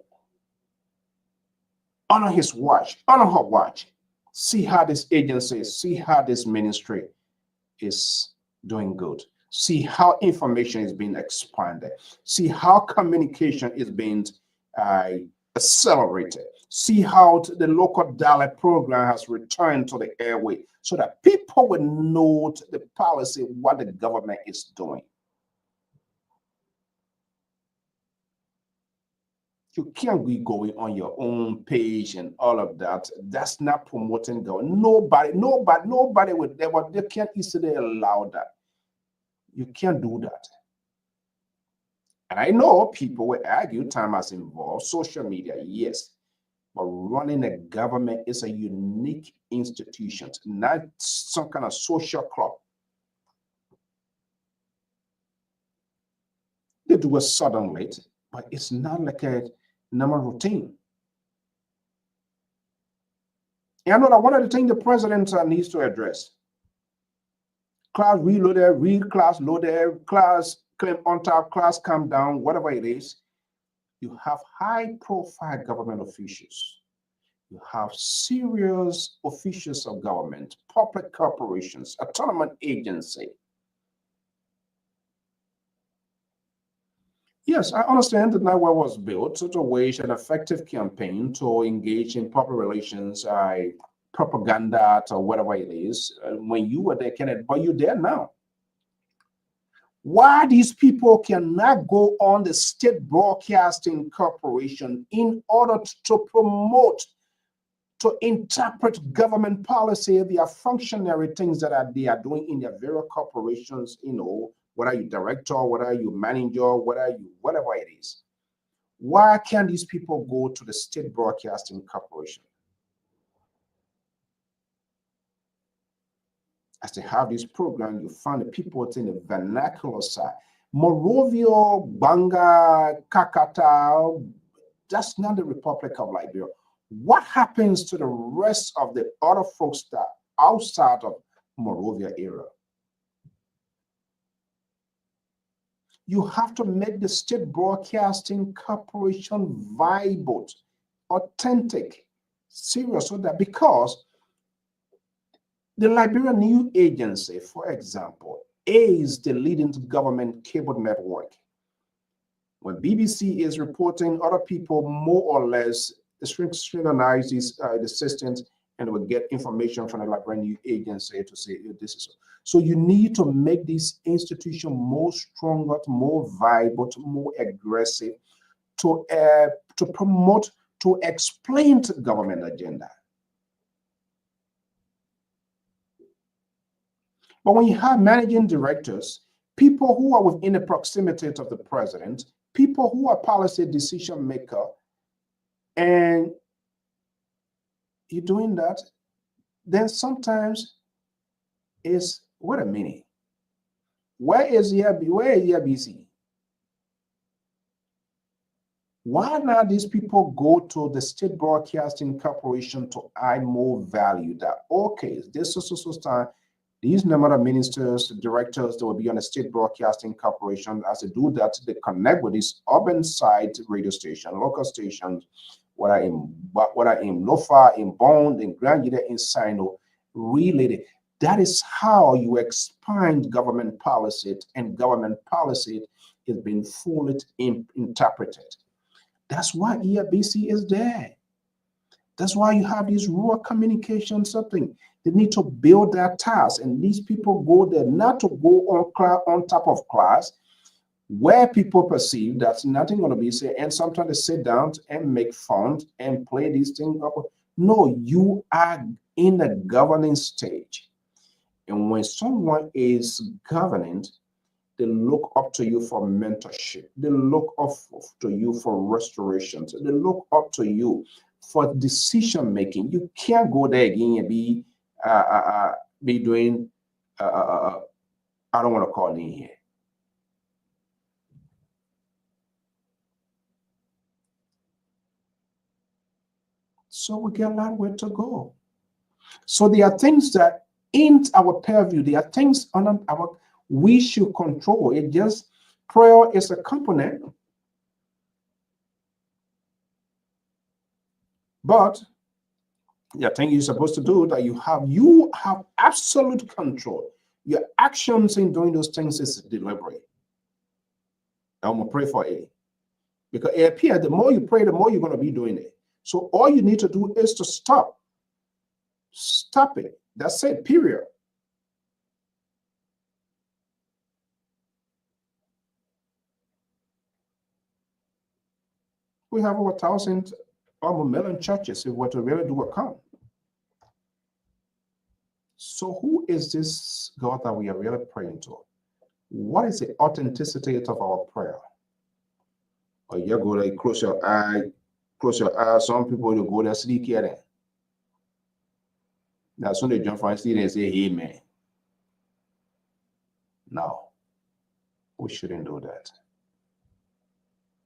honor his watch, honor her watch. See how this agency, see how this ministry is doing good. See how information is being expanded. See how communication is being accelerated. See how the local dialect program has returned to the airway so that people will know the policy, what the government is doing. You can't be going on your own page and all of that. That's not promoting government. Nobody would ever, they can't easily allow that. You can't do that. And I know people will argue time has involved social media, yes. But running a government is a unique institution, not some kind of social club. They do it suddenly, but it's not like a normal routine. And I know that one of the things the president needs to address, class reloaded, read class loaded, class claim on top, class calm down, whatever it is. You have high-profile government officials. You have serious officials of government, public corporations, autonomous agency. Yes, I understand that NIWA was built to wage an effective campaign to engage in public relations, propaganda, or whatever it is. When you were there, Kenneth, but you're there now. Why these people cannot go on the state broadcasting corporation in order to promote, to interpret government policy, their functionary things that they are doing in their various corporations, you know, whether you director, whether you manager, whether you, whatever it is. Why can't these people go to the state broadcasting corporation? As they have this program, you find the people in the vernacular side. Morovia, Banga, Kakata, that's not the Republic of Liberia. What happens to the rest of the other folks that are outside of Morovia area? You have to make the state broadcasting corporation viable, authentic, serious, so that because the Liberian News Agency, for example, is the leading government cable network. When BBC is reporting, other people more or less synchronize the systems and will get information from the Liberian News Agency to say this is so. So you need to make this institution more stronger, more viable, more aggressive, to promote, to explain the government agenda. But when you have managing directors, people who are within the proximity of the president, people who are policy decision maker, and you're doing that, then sometimes it's, wait a minute, where is BC? Why not these people go to the state broadcasting corporation to add more value? That, okay, this is time, these number of ministers, directors that will be on the state broadcasting corporation, as they do that, they connect with this urban side radio station, local stations, whether in Lofa, in Bond, in Grand Unit, in Sino, related. That is how you expand government policy, and government policy is being fully interpreted. That's why ERBC is there. That's why you have these rural communication something. They need to build that task, and these people go there not to go on top of class, where people perceive that's nothing going to be said, and sometimes they sit down and make fun and play these things up. No, you are in the governing stage. And when someone is governing, they look up to you for mentorship. They look up to you for restoration. They look up to you for decision making. You can't go there again and be doing, I don't want to call it in here. So we get a long way to go. So there are things that in our purview, there are things on our, we should control. It just, prayer is a component. But the thing you're supposed to do that you have absolute control. Your actions in doing those things is deliberate. I'm gonna pray for it. Because it appears the more you pray, the more you're going to be doing it. So all you need to do is to stop. Stop it. That's it, period. We have over 1,000, almost million churches if we were to really do a count. So who is this God that we are really praying to? What is the authenticity of our prayer? Or you go there, close your eye. Some people will go there, sleep here. Now, soon they jump from sleep and say, Amen. No, we shouldn't do that.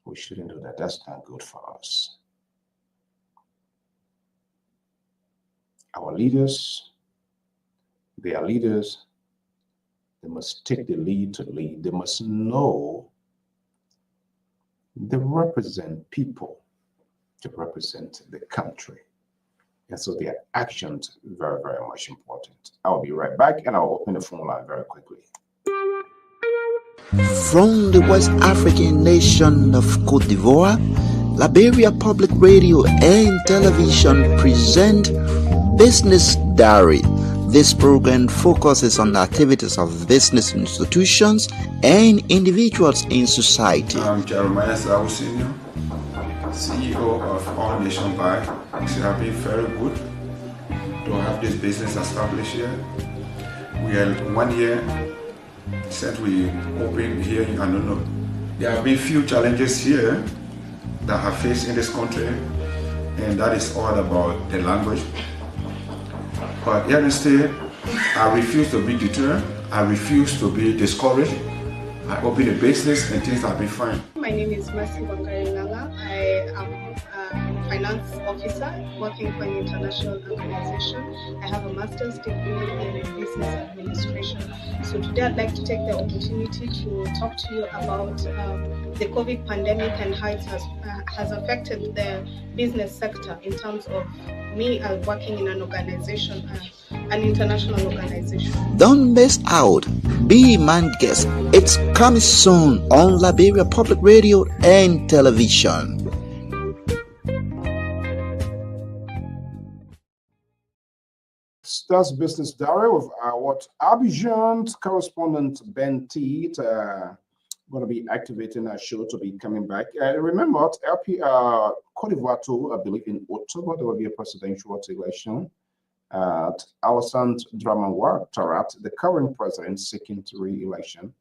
We shouldn't do that. That's not good for us. Our leaders, they are leaders. They must take the lead to lead. They must know they represent people, to represent the country. And so their actions are very, very much important. I'll be right back and I'll open the phone line very quickly. From the West African nation of Côte d'Ivoire, Liberia Public Radio and Television present Business Diary. This program focuses on the activities of business institutions and individuals in society. I'm Jeremiah Zawu Senior, CEO of All Nation Bank. We have been very good to have this business established here. We are 1 year since we opened here in Anono. There have been few challenges here that have faced in this country, and that is all about the language. But here instead, I refuse to be deterred. I refuse to be discouraged. I open a business and things have been fine. My name is Mercy Wangarilanga. I am a finance officer working for an international organization. I have a master's degree in business administration. So today I'd like to take the opportunity to talk to you about the COVID pandemic and how it has affected the business sector in terms of me working in an organization, an international organization. Don't miss out. Be my guest. It's coming soon on Liberia Public Radio and Television. That's Business Diary with our Abidjan correspondent Ben T. Going to be activating our show to be coming back. Remember, LPR Côte d'Ivoire too, I believe in October, there will be a presidential election. Alassane Dramane Ouattara, the current president, seeking to re-election.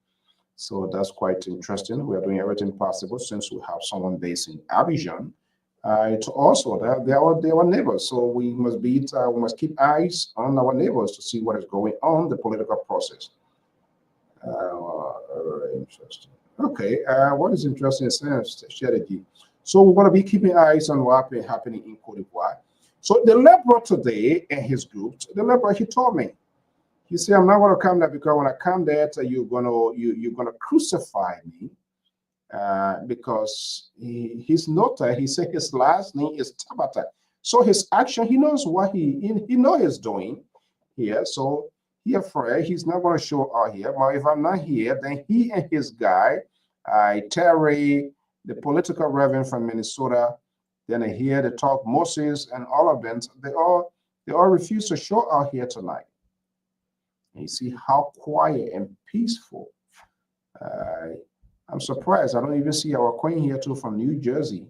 So that's quite interesting. We are doing everything possible since we have someone based in Abidjan. To also, they are our neighbors, so we must keep eyes on our neighbors to see what is going on the political process. Very interesting. Okay, what is interesting is strategy. So we're going to be keeping eyes on what is happening in Côte d'Ivoire. So the Liberal today and his group, the Liberal, he told me, he said, I'm not going to come there because when I come there, you're gonna crucify me. Because he's not, he said his last name is Tabata. So his action, he knows what he knows he's doing here. So he afraid he's not going to show out here. But if I'm not here, then he and his guy, Terry, the political reverend from Minnesota, then I hear the talk Moses and all of them, they all refuse to show out here tonight. And you see how quiet and peaceful. I'm surprised. I don't even see our queen here too from New Jersey.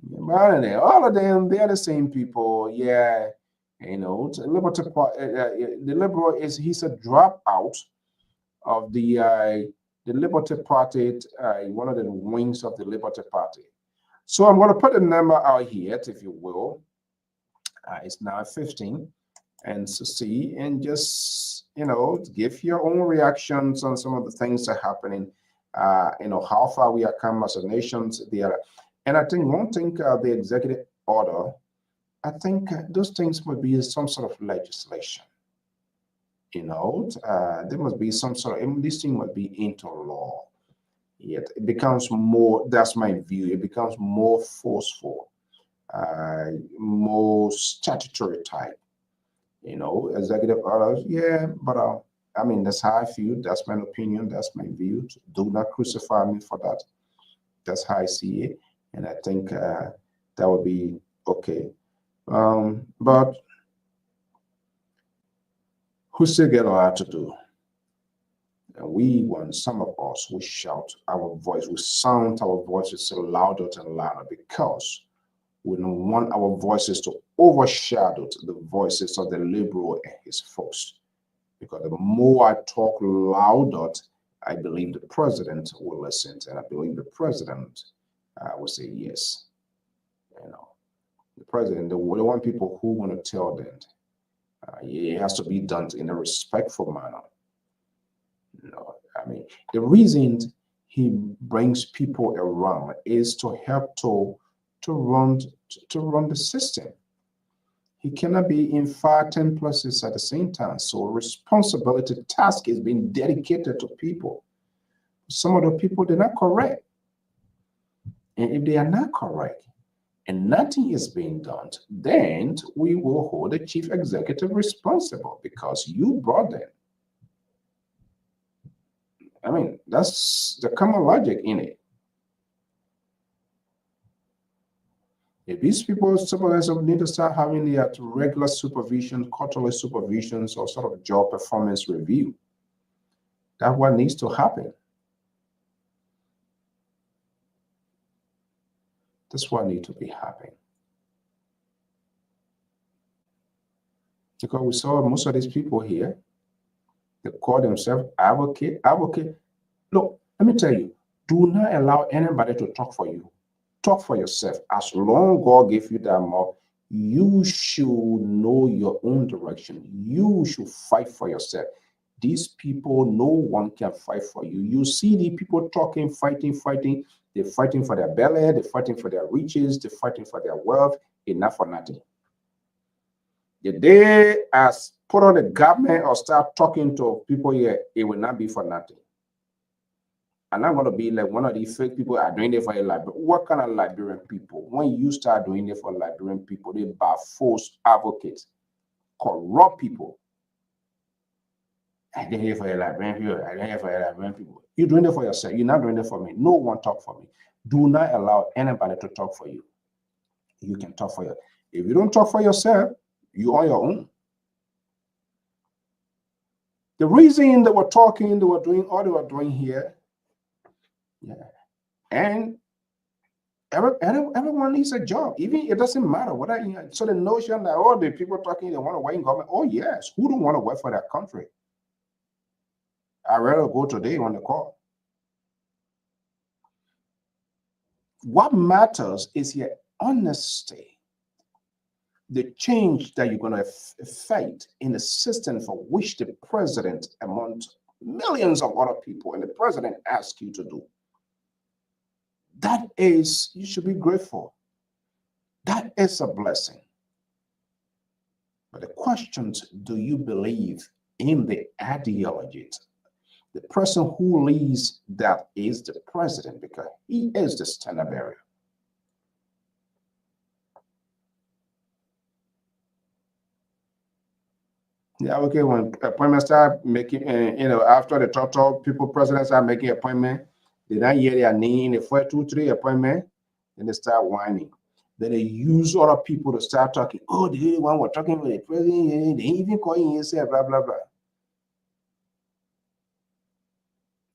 But all of them, they are the same people. Yeah, you know, the Liberal he's a dropout of the Liberty Party, one of the wings of the Liberty Party. So I'm going to put a number out here, if you will. It's now 15, and to see and just give your own reactions on some of the things that are happening. How far we are come as a nation there. And I think one thing, the executive order, I think those things would be some sort of legislation. There must be some sort of, this thing must be into law. Yet it becomes more, that's my view, it becomes more forceful, more statutory type, executive orders, yeah, but that's how I feel. That's my opinion. That's my view. Do not crucify me for that. That's how I see it, and I think that would be okay. But we still get a lot to do. And we want some of us, we shout our voice, we sound our voices louder and louder because we don't want our voices to overshadow the voices of the liberal and his folks. Because the more I talk louder, I believe the president will listen, and I believe the president will say yes. You know, the president, the one people who want to tell them, it has to be done in a respectful manner. You know, I mean, the reason he brings people around is to help to run the system. He cannot be in 10 places at the same time. So responsibility task is being dedicated to people. Some of the people, they're not correct. And if they are not correct and nothing is being done, then we will hold the chief executive responsible because you brought them. I mean, that's the common logic in it. If these people, supervisors need to start having their regular supervision, quarterly supervisions, or sort of job performance review, that's what needs to happen. That's what needs to be happening. Because we saw most of these people here, they call themselves advocate. Look, let me tell you, do not allow anybody to talk for you. Talk for yourself. As long as God gave you that mouth, you should know your own direction. You should fight for yourself. These people, no one can fight for you. You see the people talking, fighting. They're fighting for their belly, they're fighting for their riches, they're fighting for their wealth, enough for nothing. The day as put on the government or start talking to people here, it will not be for nothing. I'm not going to be like one of these fake people are doing it for a library. What kind of Liberian people? When you start doing it for Liberian people, they are false advocates, corrupt people. I did it for a Liberian people. I did it for a Liberian people. You're doing it for yourself. You're not doing it for me. No one talk for me. Do not allow anybody to talk for you. You can talk for you. If you don't talk for yourself, you're on your own. The reason they were talking, they were doing all they were doing here. Yeah, and everyone needs a job. Even it doesn't matter what so the notion that all the people talking they want to work in government. Oh yes, who don't want to work for their country? I'd rather go today on the call. What matters is your honesty, the change that you're going to effect in the system for which the president, among millions of other people, and the president asks you to do. That is, you should be grateful. That is a blessing. But the question, do you believe in the ideology? The person who leads that is the president because he is the standard bearer. Yeah, okay, when appointments start making, after the total people, presidents start making appointment, they don't hear their name, the 4, 2, 3 appointment, then they start whining. Then they use other people to start talking. Oh, the one we're talking with the president, they even call him and say blah, blah, blah.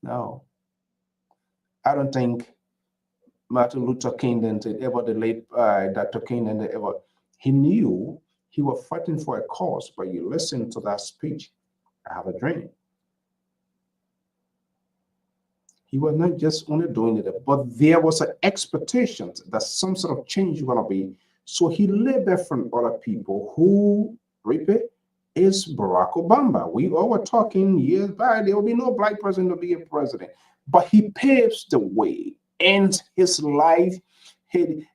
No. I don't think Martin Luther King and ever the late Dr. King and ever, he knew he was fighting for a cause, but you listen to that speech, I have a dream. He was not just only doing it, but there was an expectation that some sort of change was going to be. So he labored from other people who, repeat, is Barack Obama. We all were talking years back, there will be no black person to be a president. But he paves the way, and his life, he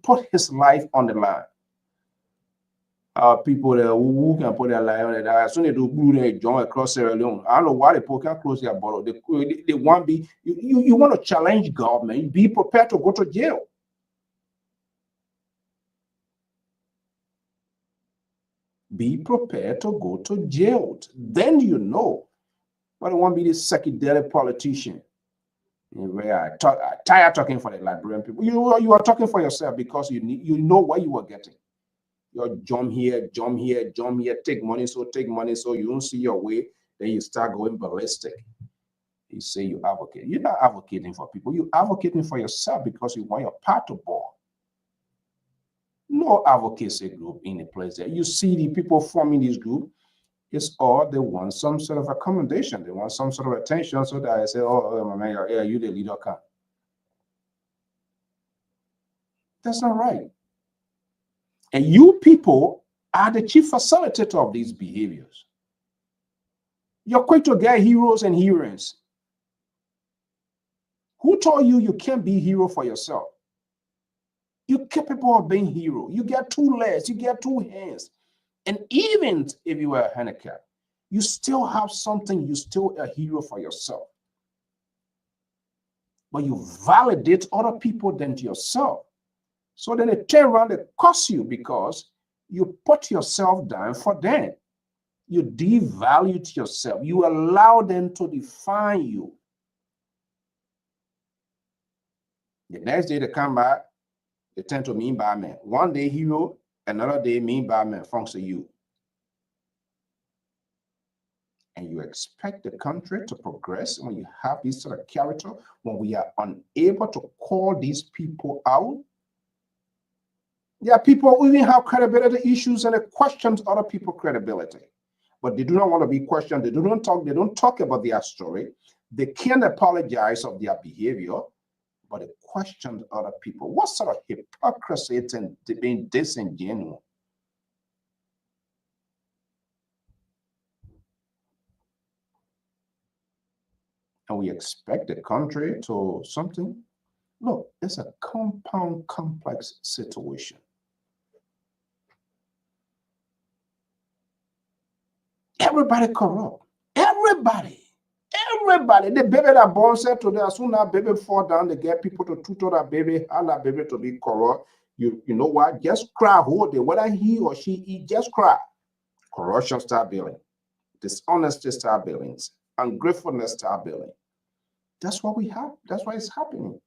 put his life on the line. People that who can put their life on it. As soon as they do they join across Sierra Leone. I don't know why the people can't close their bottle. They want to be, you want to challenge government, be prepared to go to jail. Be prepared to go to jail. Then you know. I don't want to be this psychedelic politician. I tired talking for the Liberian people. You are talking for yourself because you know what you are getting. You jump here, take money, so you don't see your way, then you start going ballistic. You say you advocate. You're not advocating for people. You're advocating for yourself because you want your part to ball. No advocacy group in the place there. You see the people forming this group, it's all they want some sort of accommodation. They want some sort of attention so that I say, oh my man, yeah, you the leader can. That's not right. And you people are the chief facilitator of these behaviors. You're quick to get heroes and heroines. Who told you you can't be a hero for yourself? You're capable of being a hero. You get 2 legs, you get 2 hands. And even if you are handicapped, you still have something, you're still a hero for yourself. But you validate other people than yourself. So then they turn around and curse you because you put yourself down for them. You devalue yourself. You allow them to define you. The next day they come back, they tend to mean by man. One day hero, another day mean by man, thanks to you. And you expect the country to progress when you have this sort of character, when we are unable to call these people out. There are people who even have credibility issues and they question other people's credibility. But they do not want to be questioned. They don't talk about their story. They can't apologize of their behavior, but they question other people. What sort of hypocrisy and being disingenuous? And we expect the country to something. Look, it's a compound, complex situation. Everybody corrupt. Everybody. The baby that born said today, as soon as that baby fall down, they get people to tutor that baby, and that baby to be corrupt. You know what? Just cry whole day. Whether he or she eat, just cry. Corruption start building. Dishonesty start building. Ungratefulness start building. That's what we have. That's why it's happening.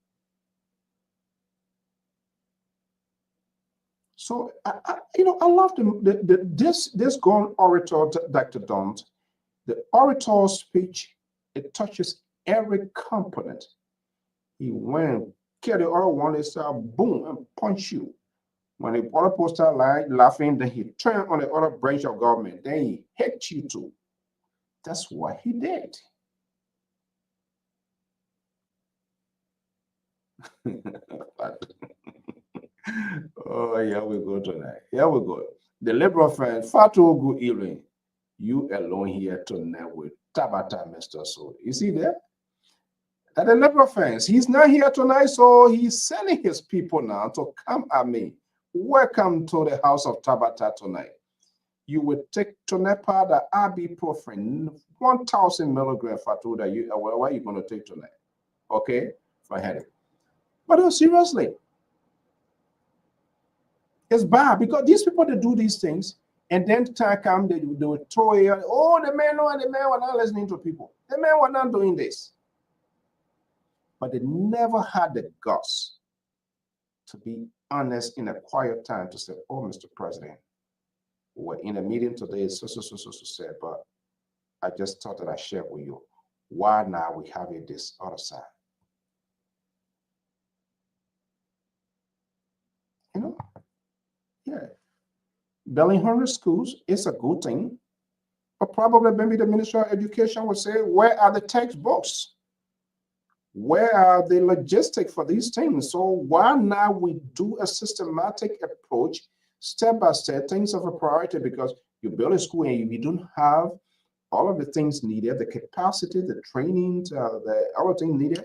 So I love this gone orator, Dr. Daunt. The orator's speech, it touches every component. He went, kill the other one, they start boom and punch you. When the other poster line laughing, then he turned on the other branch of government, then he hit you too. That's what he did. Oh, here we go tonight. Here we go. The liberal friend, Fatu good evening. You alone here tonight with Tabata, Mr. So. You see there? That the liberal friends, he's not here tonight, so he's sending his people now to come at me. Welcome to the house of Tabata tonight. You will take Tonepa, the ibuprofen, 1,000 milligrams Fatu that what are you going to take tonight? Okay? For headache. But seriously, it's bad because these people, they do these things, and then time come, they will throw it, oh, the man were not listening to people. The men were not doing this. But they never had the guts to be honest in a quiet time to say, oh, Mr. President, we're in a meeting today, so said, but I just thought that I shared with you. Why now we have it this other side? You know? Yeah. Building 100 schools is a good thing, but probably maybe the Ministry of Education would say, where are the textbooks? Where are the logistics for these things? So why now we do a systematic approach, step by step, things of a priority, because you build a school and you don't have all of the things needed, the capacity, the training, the other things needed,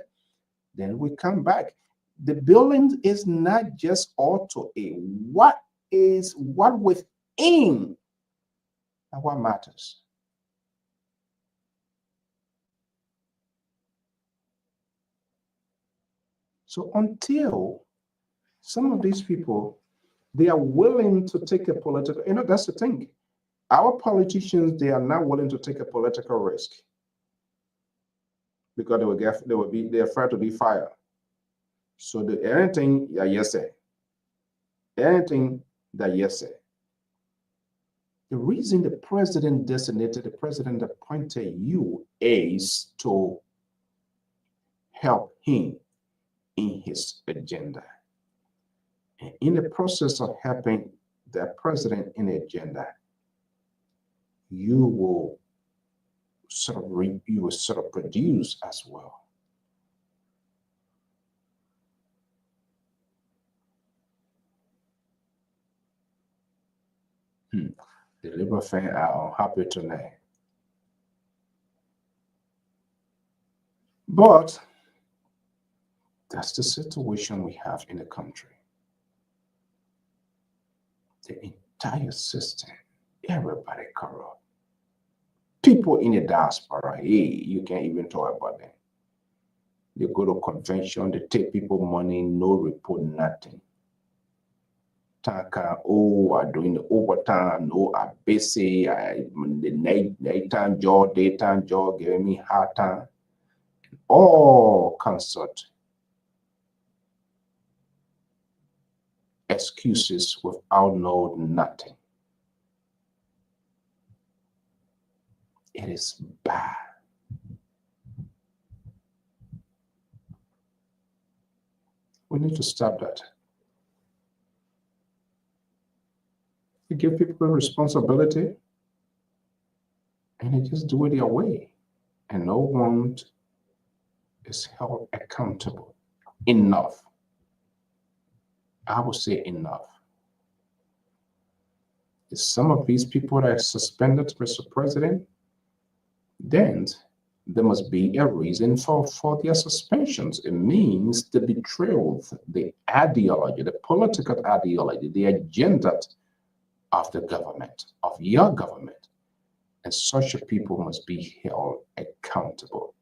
then we come back. The building is not just auto A. What within and what matters? So until some of these people, they are willing to take a political, that's the thing. Our politicians, they are not willing to take a political risk. because they're afraid to be fired. So anything that you say, anything that you say. The reason the president appointed you is to help him in his agenda. And in the process of helping the president in the agenda, you will sort of produce as well. The Liberal fans are unhappy tonight. But that's the situation we have in the country. The entire system, everybody corrupt. People in the diaspora, hey, you can't even talk about them. They go to convention, they take people money, no report, nothing. Taka, oh, I'm doing the overtime, no, I busy, the nighttime job, daytime job, giving me hard time. All consult excuses without no nothing. It is bad. We need to stop that. You give people responsibility and they just do it their way. And no one is held accountable. Enough. I would say enough. If some of these people that are suspended, Mr. President, then there must be a reason for their suspensions. It means the betrayal, the ideology, the political ideology, the agenda of the government, of your government. And such people must be held accountable.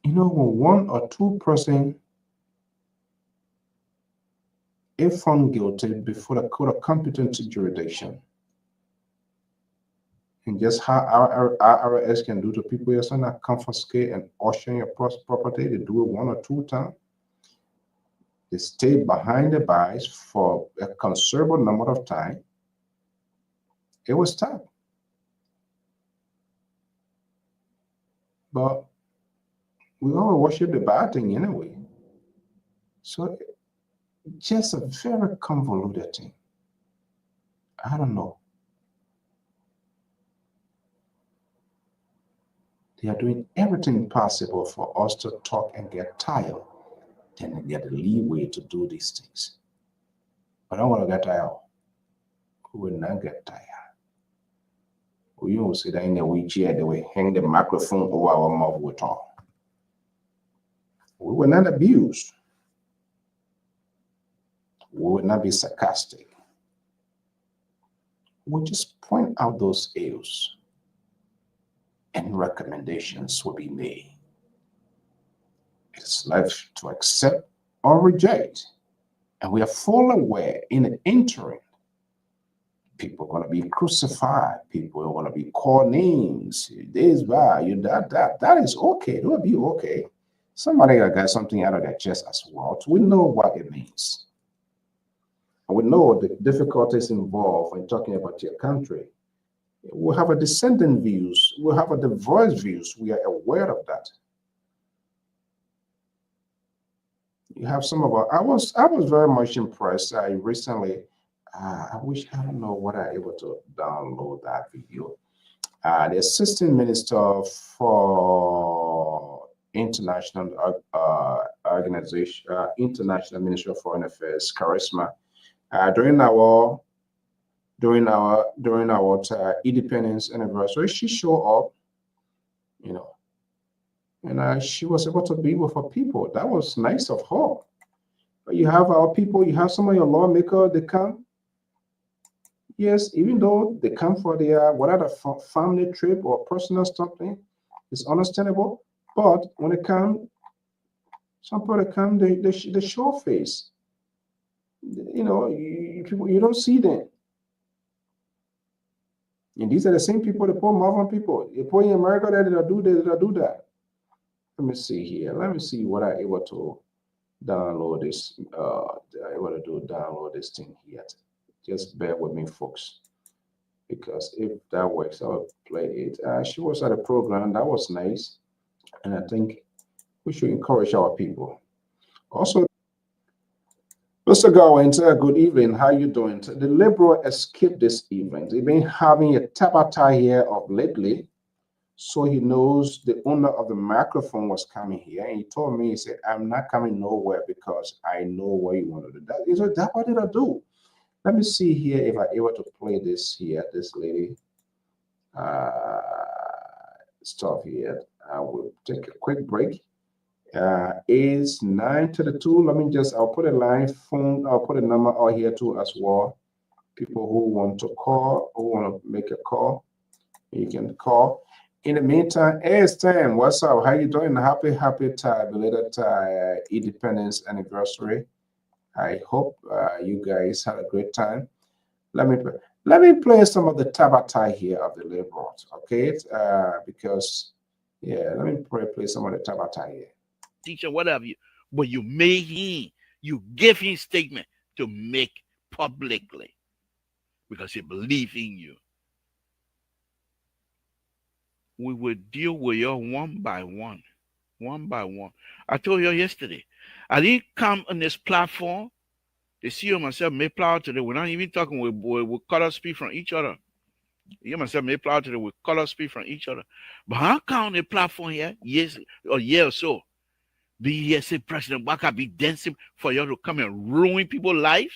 You know, when one or two persons is found guilty before the court of competent jurisdiction, and just how our IRS can do to people, yes, not confiscate and auction your property. They do it 1 or 2 times. They stay behind the bars for a considerable number of time. It will stop. But we all worship the bad thing anyway. So just a very convoluted thing. I don't know. They are doing everything possible for us to talk and get tired, then get the leeway to do these things. But I don't want to get tired. We will not get tired. We will sit in the wheelchair, they will hang the microphone over our mouth, we talk. We will not abuse. We will not be sarcastic. We'll just point out those ills, and recommendations will be made. It's left to accept or reject. And we are fully aware in the interim, people are going to be crucified. People are going to be called names. This, that, you, that. That is okay. It will be okay. Somebody got something out of their chest as well. So we know what it means. And we know the difficulties involved when talking about your country. We'll have a dissenting views. We'll have a diverse views. We are aware of that. You have some of our, I was very much impressed. I recently, I don't know what I'm able to download that video. The Assistant Minister for International Organization, International Ministry of Foreign Affairs, Charisma, during our independence anniversary, she showed up, you know, and she was able to be with her people. That was nice of her. But you have our people, you have some of your lawmakers, they come. Yes, even though they come for their whatever family trip or personal something, it's understandable. But when they come, some people that come, they show face. You know, you don't see them. And these are the same people, the poor Muslim people. The poor in America that do this, that do that. Let me see here. Let me see what I able to download this. Able to do download this thing here. Just bear with me, folks, because if that works, I'll play it. She was at a program that was nice, and I think we should encourage our people. Also, Mr. Gowens, good evening. How you doing? The Liberal escaped this evening. They've been having a tabata here of lately. So he knows the owner of the microphone was coming here, and he told me, he said, I'm not coming nowhere because I know what you want to do. He said, that what did I do? Let me see here if I'm able to play this here, this lady stuff here. I will take a quick break. Is 9:32. Let me just, I'll put a line phone, I'll put a number out here too as well. People who want to call, who want to make a call, you can call. In the meantime, it's time. What's up? How you doing? Happy belated Independence anniversary. I hope you guys had a great time. Let me play some of the tabata here of the Liberals, okay? Because yeah, let me play some of the tabata here. Teacher, whatever you, but you made him, you give him statement to make publicly because he believe in you. We will deal with you one by one. I told you yesterday, I didn't come on this platform to see you myself make plow today. We're not even talking with color speak from each other. You myself make plow today with color speak from each other. But I come on the platform here, year or so. Be here, say President Waka be dancing for you to come and ruin people's life,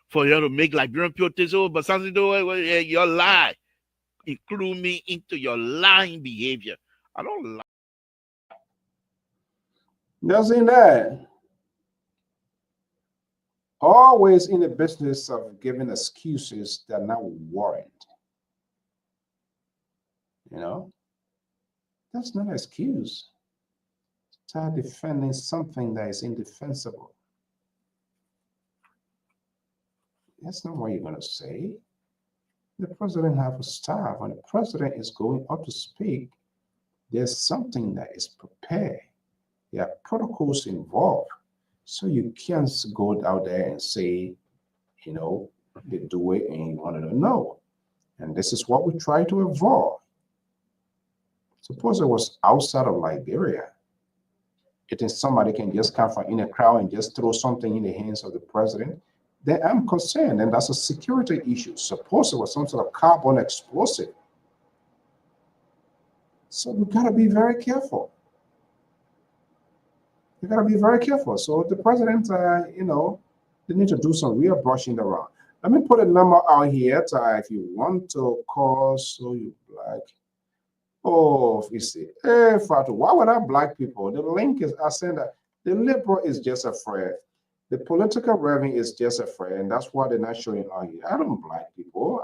for you to make Liberian people take over, but something do your lie. Include me into your lying behavior. I don't lie. Doesn't that? Always in the business of giving excuses that are not warranted. You know, that's not an excuse. Start defending something that is indefensible. That's not what you're going to say. The president has a staff. When the president is going up to speak, there's something that is prepared. There are protocols involved. So you can't go out there and say, you know, they do it and you want to know. And this is what we try to avoid. Suppose it was outside of Liberia. You think somebody can just come from in a crowd and just throw something in the hands of the president? Then I'm concerned, and that's a security issue. Suppose it was some sort of carbon explosive. So we gotta be very careful. You gotta be very careful. So the president, you know, they need to do some real brushing around. Let me put a number out here if you want to call. So you black. Oh, you see, hey, Fatu, why would I black people? The link is, I said that the liberal is just afraid. The political revenue is just afraid, and that's why they're not showing out here. I don't black people.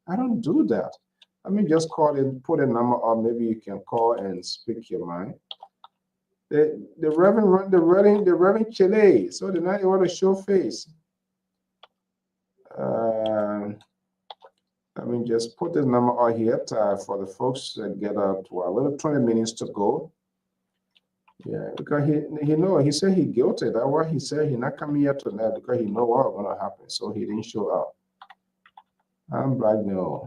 I don't do that. Let me just call and put a number, or maybe you can call and speak your mind. The Reverend Chile, so they're not able to show face. Let me just put this number out here for the folks that get up to a little 20 minutes to go. Yeah, because he said he guilty. That's why he said he not coming here tonight because he know what's gonna happen. So he didn't show up. I'm black no.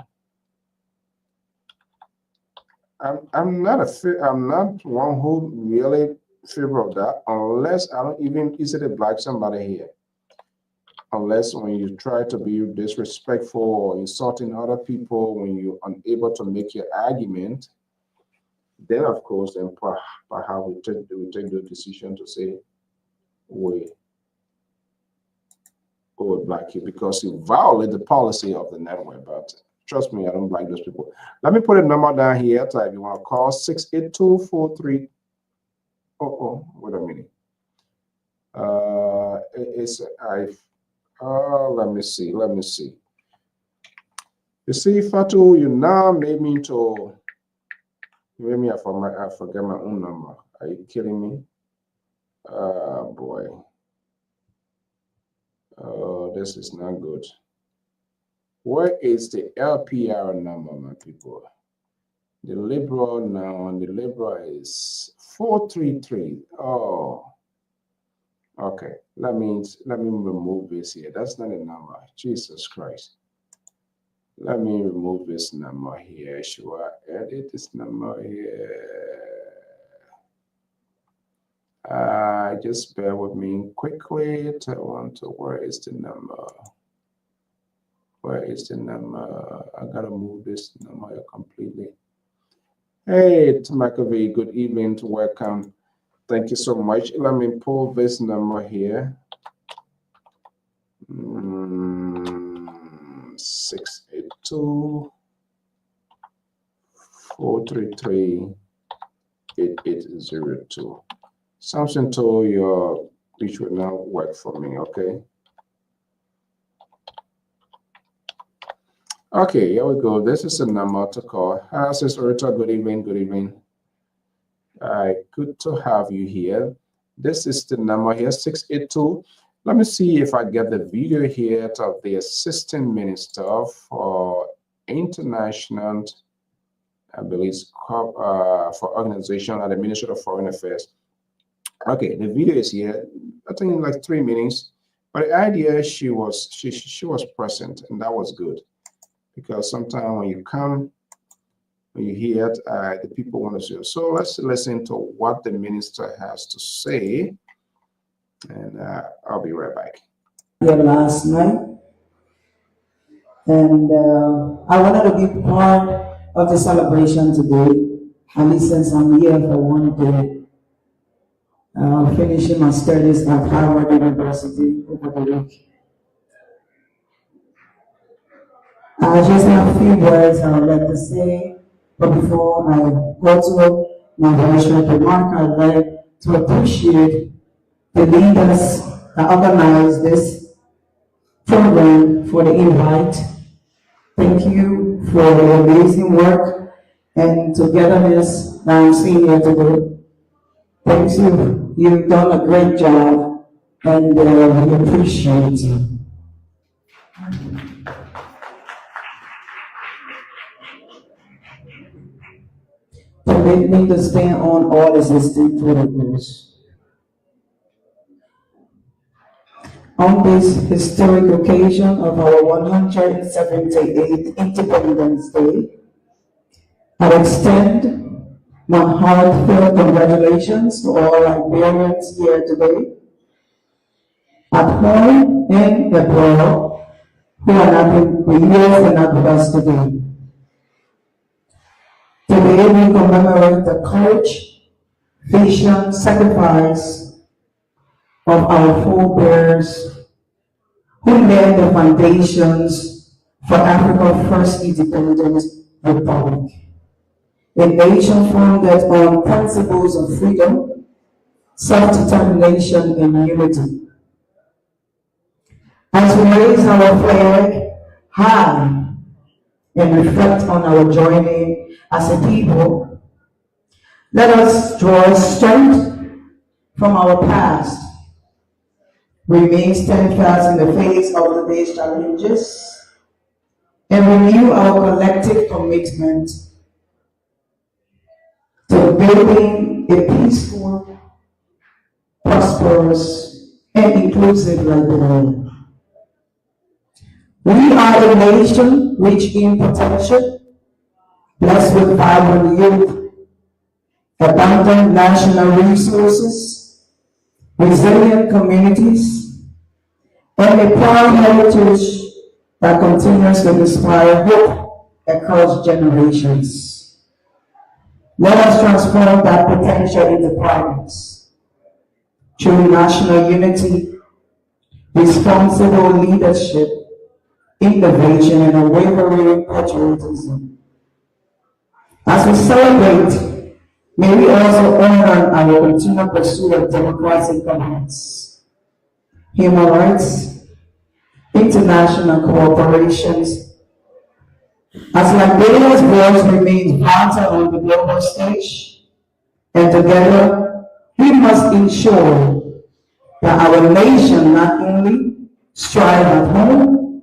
I'm not one who really favor of that unless I don't even easily black somebody here. Unless when you try to be disrespectful or insulting other people, when you're unable to make your argument, then of course, then perhaps we take the decision to say we will black you because you violate the policy of the network. But trust me, I don't like those people. Let me put a number down here. If you want to call 68243. Wait a minute. Let me see. You see, Fatu, you now made me to. Maybe I forget my own number. Are you kidding me? Boy. Oh, this is not good. Where is the LPR number, my people? The Liberal now, the Liberal is 433. Oh, okay. Let me remove this here. That's not a number. Jesus Christ. Let me remove this number here. Should I edit this number here? Just bear with me quickly. Where is the number? Where is the number? I gotta move this number completely. Hey, Tamakavi, good evening to welcome. Thank you so much. Let me pull this number here. 682 433 8802. Something told your which will now work for me, okay? Okay, here we go. This is a number to call. Hi, Sister Rita. Good evening. Good evening. Good to have you here. This is the number here, 682. Let me see if I get the video here of the Assistant Minister for International, I believe, for Organization at the Ministry of Foreign Affairs. Okay, the video is here. I think like 3 minutes. But the idea, she was present, and that was good. Because sometimes when you come, when you hear it, the people want to see it. So let's listen to what the minister has to say, and I'll be right back. Here last night, and I wanted to be part of the celebration today. At least since I'm here for one day, finishing my studies at Harvard University over the week. I just have a few words I would like to say, but before I go to my very short remark, I'd like to appreciate the leaders that organized this program for the invite. Thank you for the amazing work and togetherness that I'm seeing here today. Thank you. You've done a great job, and we appreciate you. Permit me to stand on all existing protocols. On this historic occasion of our 178th Independence Day, I extend my heartfelt congratulations to all Liberians here today, at home and abroad, who are not here and not with us today. Today we commemorate the courage, vision, sacrifice of our forebears who laid the foundations for Africa's first independent republic. A nation founded on principles of freedom, self-determination, and unity. As we raise our flag high and reflect on our journey as a people, let us draw strength from our past, remain steadfast in the face of today's challenges, and renew our collective commitment to building a peaceful, prosperous, and inclusive Liberia. We are a nation rich in potential, blessed with vibrant youth, abundant national resources, resilient communities, and a proud heritage that continues to inspire hope across generations. Let us transform that potential into progress through national unity, responsible leadership, innovation, and unwavering patriotism. As we celebrate, may we also honor our continued pursuit of democratic governance, human rights, international cooperations, as Liberia's voice remains vital on the global stage, and together we must ensure that our nation not only strive at home,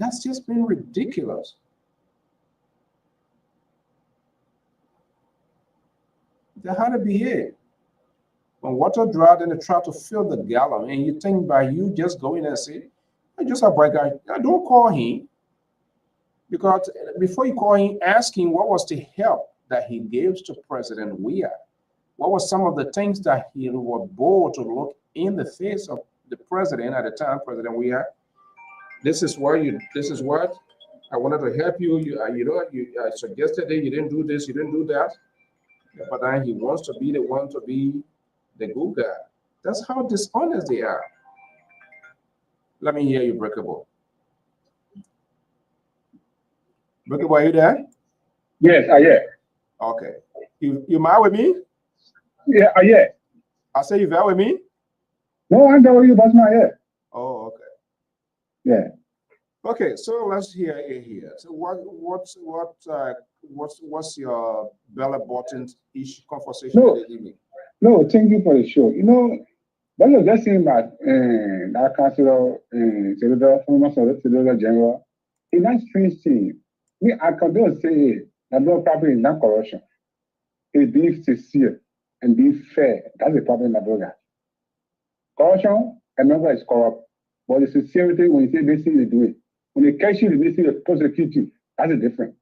That's just been ridiculous. They had to behave. When water dry, then they try to fill the gallon, and you think by you just going and say, I just a bright guy, don't call him. Because before you call him, ask him what was the help that he gave to President Weah. What were some of the things that he was bold to look in the face of the president at the time, President Weah? This is what I wanted to help you. I suggested that you didn't do this, you didn't do that. But then he wants to be the one to be the good guy. That's how dishonest they are. Let me hear you, Breakable. Breakable, are you there? Yes, I am. Okay. You mad with me? Yeah, I am. I say you there with me? No, I'm there with you, but not yet. Oh, okay. Yeah. Okay, so let's hear it here. So what's your ballot button issue conversation No. this evening? No, thank you for the show. What you're just saying about that councilor, former Solicitor General, in that strange thing, I can just say that no problem is not corruption. It's being sincere and being fair. That's the problem that brother. Corruption, remember, is corrupt. But the sincerity, when you say this thing, you do it. When they catch you, they say they prosecute you. That's the difference.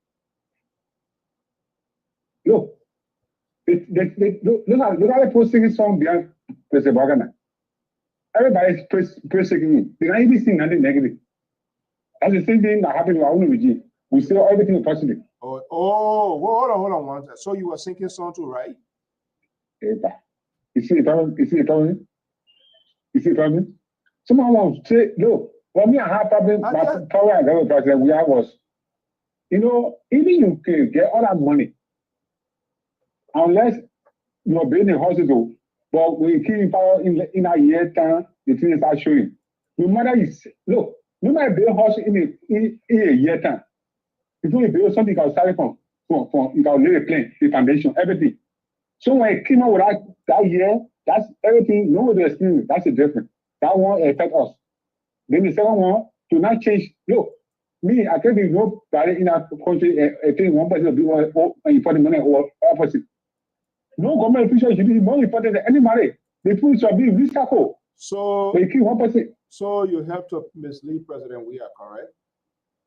Look, look at the posting song behind President Bagana. Everybody's persecuting him. They can't even see nothing negative. That's the same thing that happened with our own regime. We say everything is positive. Well, hold on one second. So you were singing song too, right? You see the problem? You see the problem? You see the problem? Someone will say, look, for me, I have problem. My power and level president we have was, even you can get all that money, unless you are building a hospital, but when you keep power in a year time, the things start showing. No matter look, no matter build a hospital in a year time, before you build something, you can start from you can lay a plan, the foundation, everything. So when it came out with that year, that's everything. Nobody explains. That's the difference. That one affect us. Then the second one, to not change. Look, me, I can't be nobody in our country. I think one person will be more important money or opposite. No government official should be more important than anybody. The food should be recycled. So they keep 1%. So you have to mislead President Weah, correct?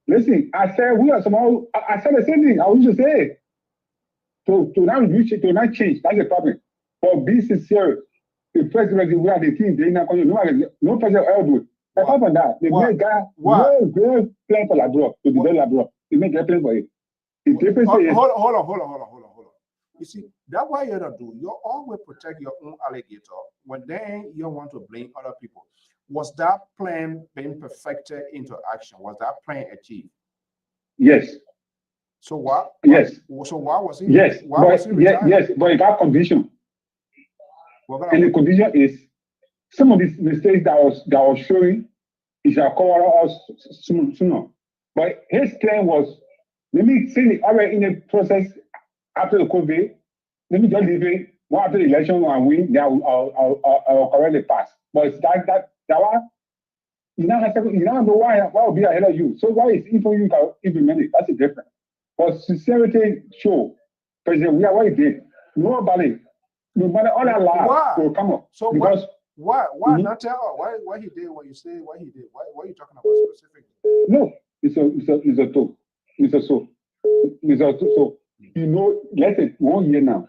Listen, I said we are somehow. I said the same thing. I was just say to not change. That's the problem. For be sincere, the president we are the team. They not no president ever do it. Apart from that, they make guy no plan for Labrador to develop Labrador. They make a plan for it. The difference is hold on. You see, that's why you don't do. You always protect your own alligator. When then you want to blame other people. Was that plan being perfected into action? Was that plan achieved? Yes. So what? Yes. So why was he? Yes. Why was he retired? Yes, but it got condition. And the condition is some of these mistakes that was showing, it shall cover us sooner. But his plan was, let me see it already in the process after the COVID. Let me just leave it. One after the election and win, then I'll correct the past. But it's that one, you don't know why will be ahead of you. So why is if you can implement it? That's the difference. But sincerity show, President Weah, what he did, nobody, no matter all that lie, will come up. So because why not tell her why he did what you say? What he did? What are you talking about specifically? No, it's a talk. It's a so. So let's say 1 year now.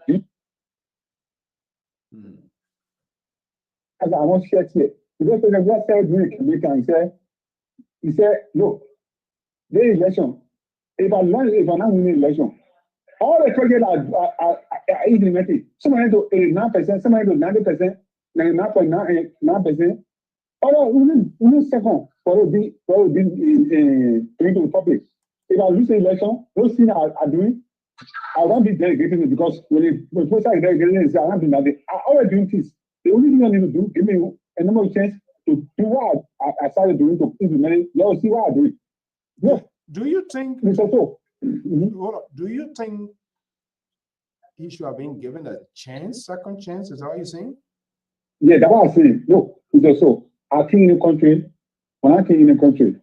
As I want to share here, because President Weah said during he said, look, the election, if I not win the election, all the projects are implemented. Some are into 89%, some are into 90%, 99.9%. Although even second, for it be to the public. If I lose the election, those things are doing, I won't be delegating it because when first I delegating it, I won't be nothing. I always doing things. The only thing I need to do, give me a number of chance to do what I started doing to implement it. You'll see what I do. Yeah. Do you think? Mr. So, hold on. Do you think he should have been given a chance, second chance? Is that what you're saying? Yeah, that's what I'm saying. Look, Mr. So, I came in the country. When I came in the country,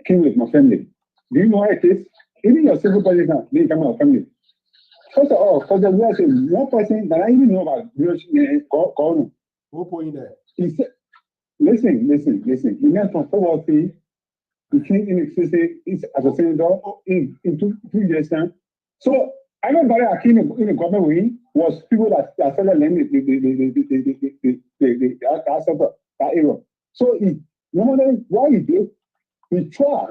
came with my family. Do you know what it is? Even your civil position didn't come out family. First of all, because there was one person that I even know about Kono. Who put in there? He said, listen. He went from football fee. He came in as a senator in 2 years time. So everybody that came in the government with him was people that started learning that era. So no matter what he did, he tried.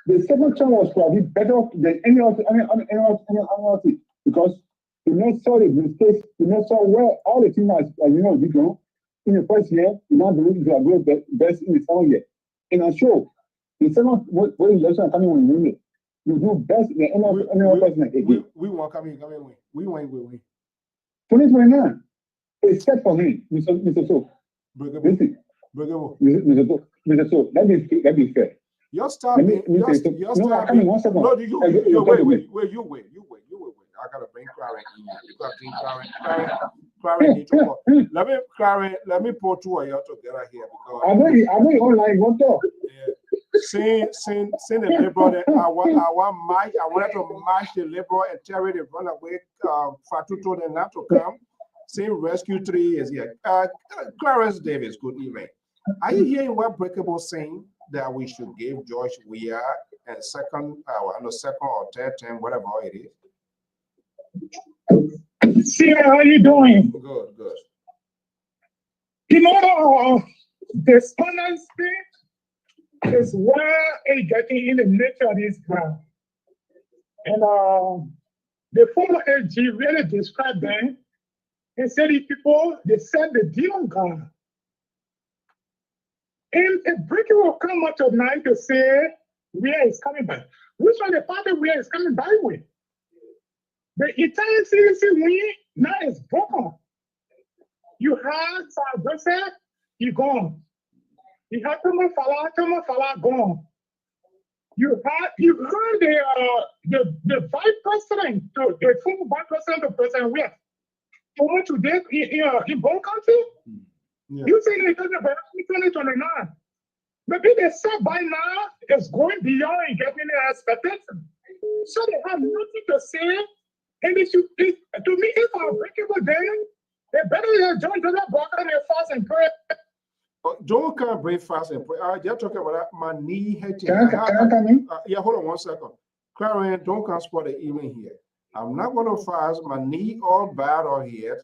The second term was probably better than any other thing because he not saw the mistakes, he not saw where all the things as you know we go. In the first year, you not believe you are going best in the second year. And I'm sure the second when election coming when you win, you do best than any other person again. We won't come in. We win. 2029, except for him, Mr. So. Listen, Mr. So, let me fair. You're starting. No, you wait. I gotta bring Claren in. You gotta bring Claren need to call. Let me put two of you together here because I know you online. What talk? Seeing the Liberal, I wanted to match the Liberal and Terry they run away. Fatu told them not to come. Seeing Rescue 3 years here. Clarence Davis, good evening. Are you hearing what Breakable saying that we should give George Weah a second or third term, whatever it is? See how you doing? Good. You know, despondency is where it's getting in the nature of this guy. And the former AG really described them. He said these people, they said the deal on God. And a breaking will come out tonight to say where is coming by. Which one the party where is coming by with? The Italian citizen wing now is broken. You had Joseph, he gone. You had Thomas Fala gone. You heard the vice president, the former vice president of President West. For what you did in both countries? Yeah. You say they're talking about 2029. Maybe they said by now it's going beyond and getting their expectation. So they have nothing to say. And it should be, to me, if Unbreakable then, they better join the block and fast and pray. John can't break fast and pray. They're talking about my knee hurting. Can I come in? Yeah, hold on 1 second. Claren, don't come spot the evening here. I'm not going to fast. My knee all bad or here.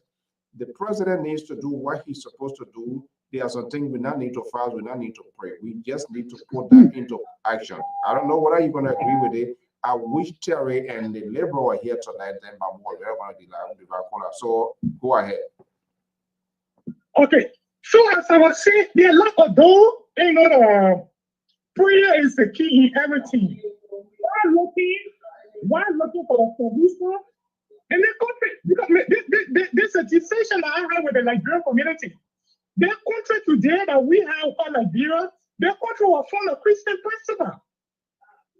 The president needs to do what he's supposed to do. There are some things we not need to fast, we not need to pray. We just need to put that into action. I don't know whether you're going to agree with it. I wish Terry and the Liberal are here tonight, then we're going to be live. So go ahead. Okay. So as I was saying, there are a lot of those, prayer is the key in everything. While looking for a solution, and the country, because this a decision I have with the Liberian community. The country today that we have called Liberia, the country was from a Christian principle.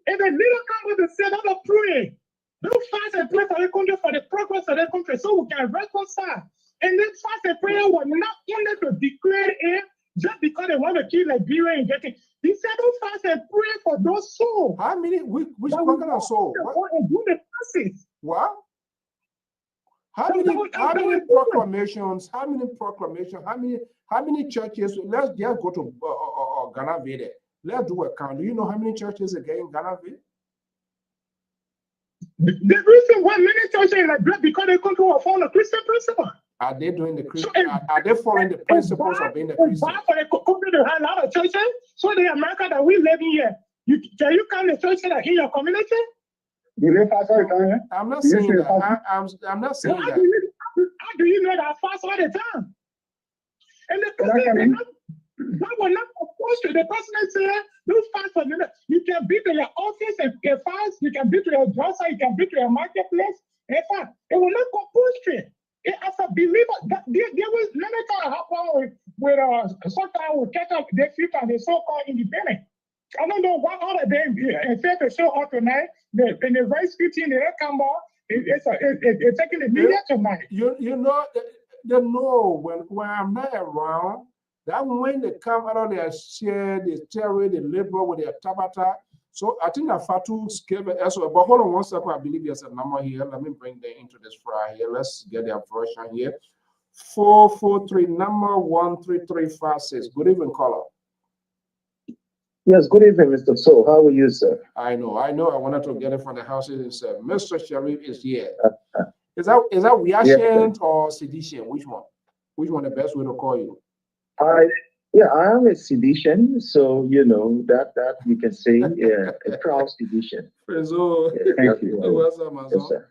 And the leader come with and say, don't pray. Don't fast and pray for the country, for the progress of the country, so we can reconcile. And then fast and prayer was not only to declare it just because they want to kill Liberia and get it. He said, don't fast and pray for those souls. How many, which kind of soul? What? How many proclamations? How many churches? Let's just go to Ghana Vede. Let's do a count. Do you know how many churches again in Ghana Vede? The reason why many churches in Liberia because they control a Christian principle. Are they doing the Christian? Are they following the principles of being a Christian? For the country to have a lot of churches. So the America that we live in here, can you count the churches that in your community? I'm not saying that. I'm not saying that. How do you know that fast all the time? And the president, that will not oppose to the president say, don't fast for minute. You can be to your office and fast. You can be to your dresser. You can be to your marketplace and fast. It will not compose to it. As a believer, there was many times happen with sometimes we catch up the future and the so-called independent. I don't know what all of them in fact to show up tonight. In the race 15, the come on, it's taking the media tonight. You know, they know when I'm not around, that when they come out of their share, they terror, the Liberal with their tabata, So I think that Fatu scale as well. But hold on one second. I believe there's a number here. Let me bring them into this fry here. Let's get their version here. 443 number 13356. Good evening, caller. Yes, good evening, Mr. So. How are you, sir? I know. I wanted to get it from the house. And said, Mr. Sharif is here. Is that reaction or sedition? Which one? Which one the best way to call you? I am a sedition, so you know that you can say a proud sedition. So, thank you. Yes, sir.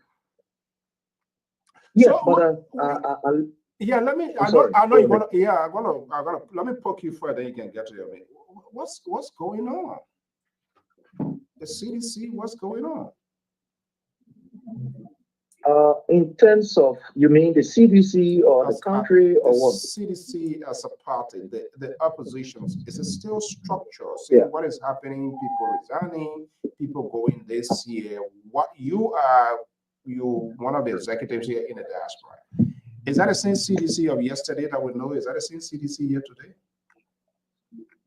Yes, so, but yeah, let me. I know you're gonna. Yeah, I'm gonna. Let me poke you further. You can get to your main. What's going on? The CDC. What's going on? In terms of, you mean the CDC or the country or what? CDC as a party, the opposition, is it still structural? See what is happening, people resigning, people going this year. What you one of the executives here in the diaspora. Is that the same CDC of yesterday that we know? Is that the same CDC here today?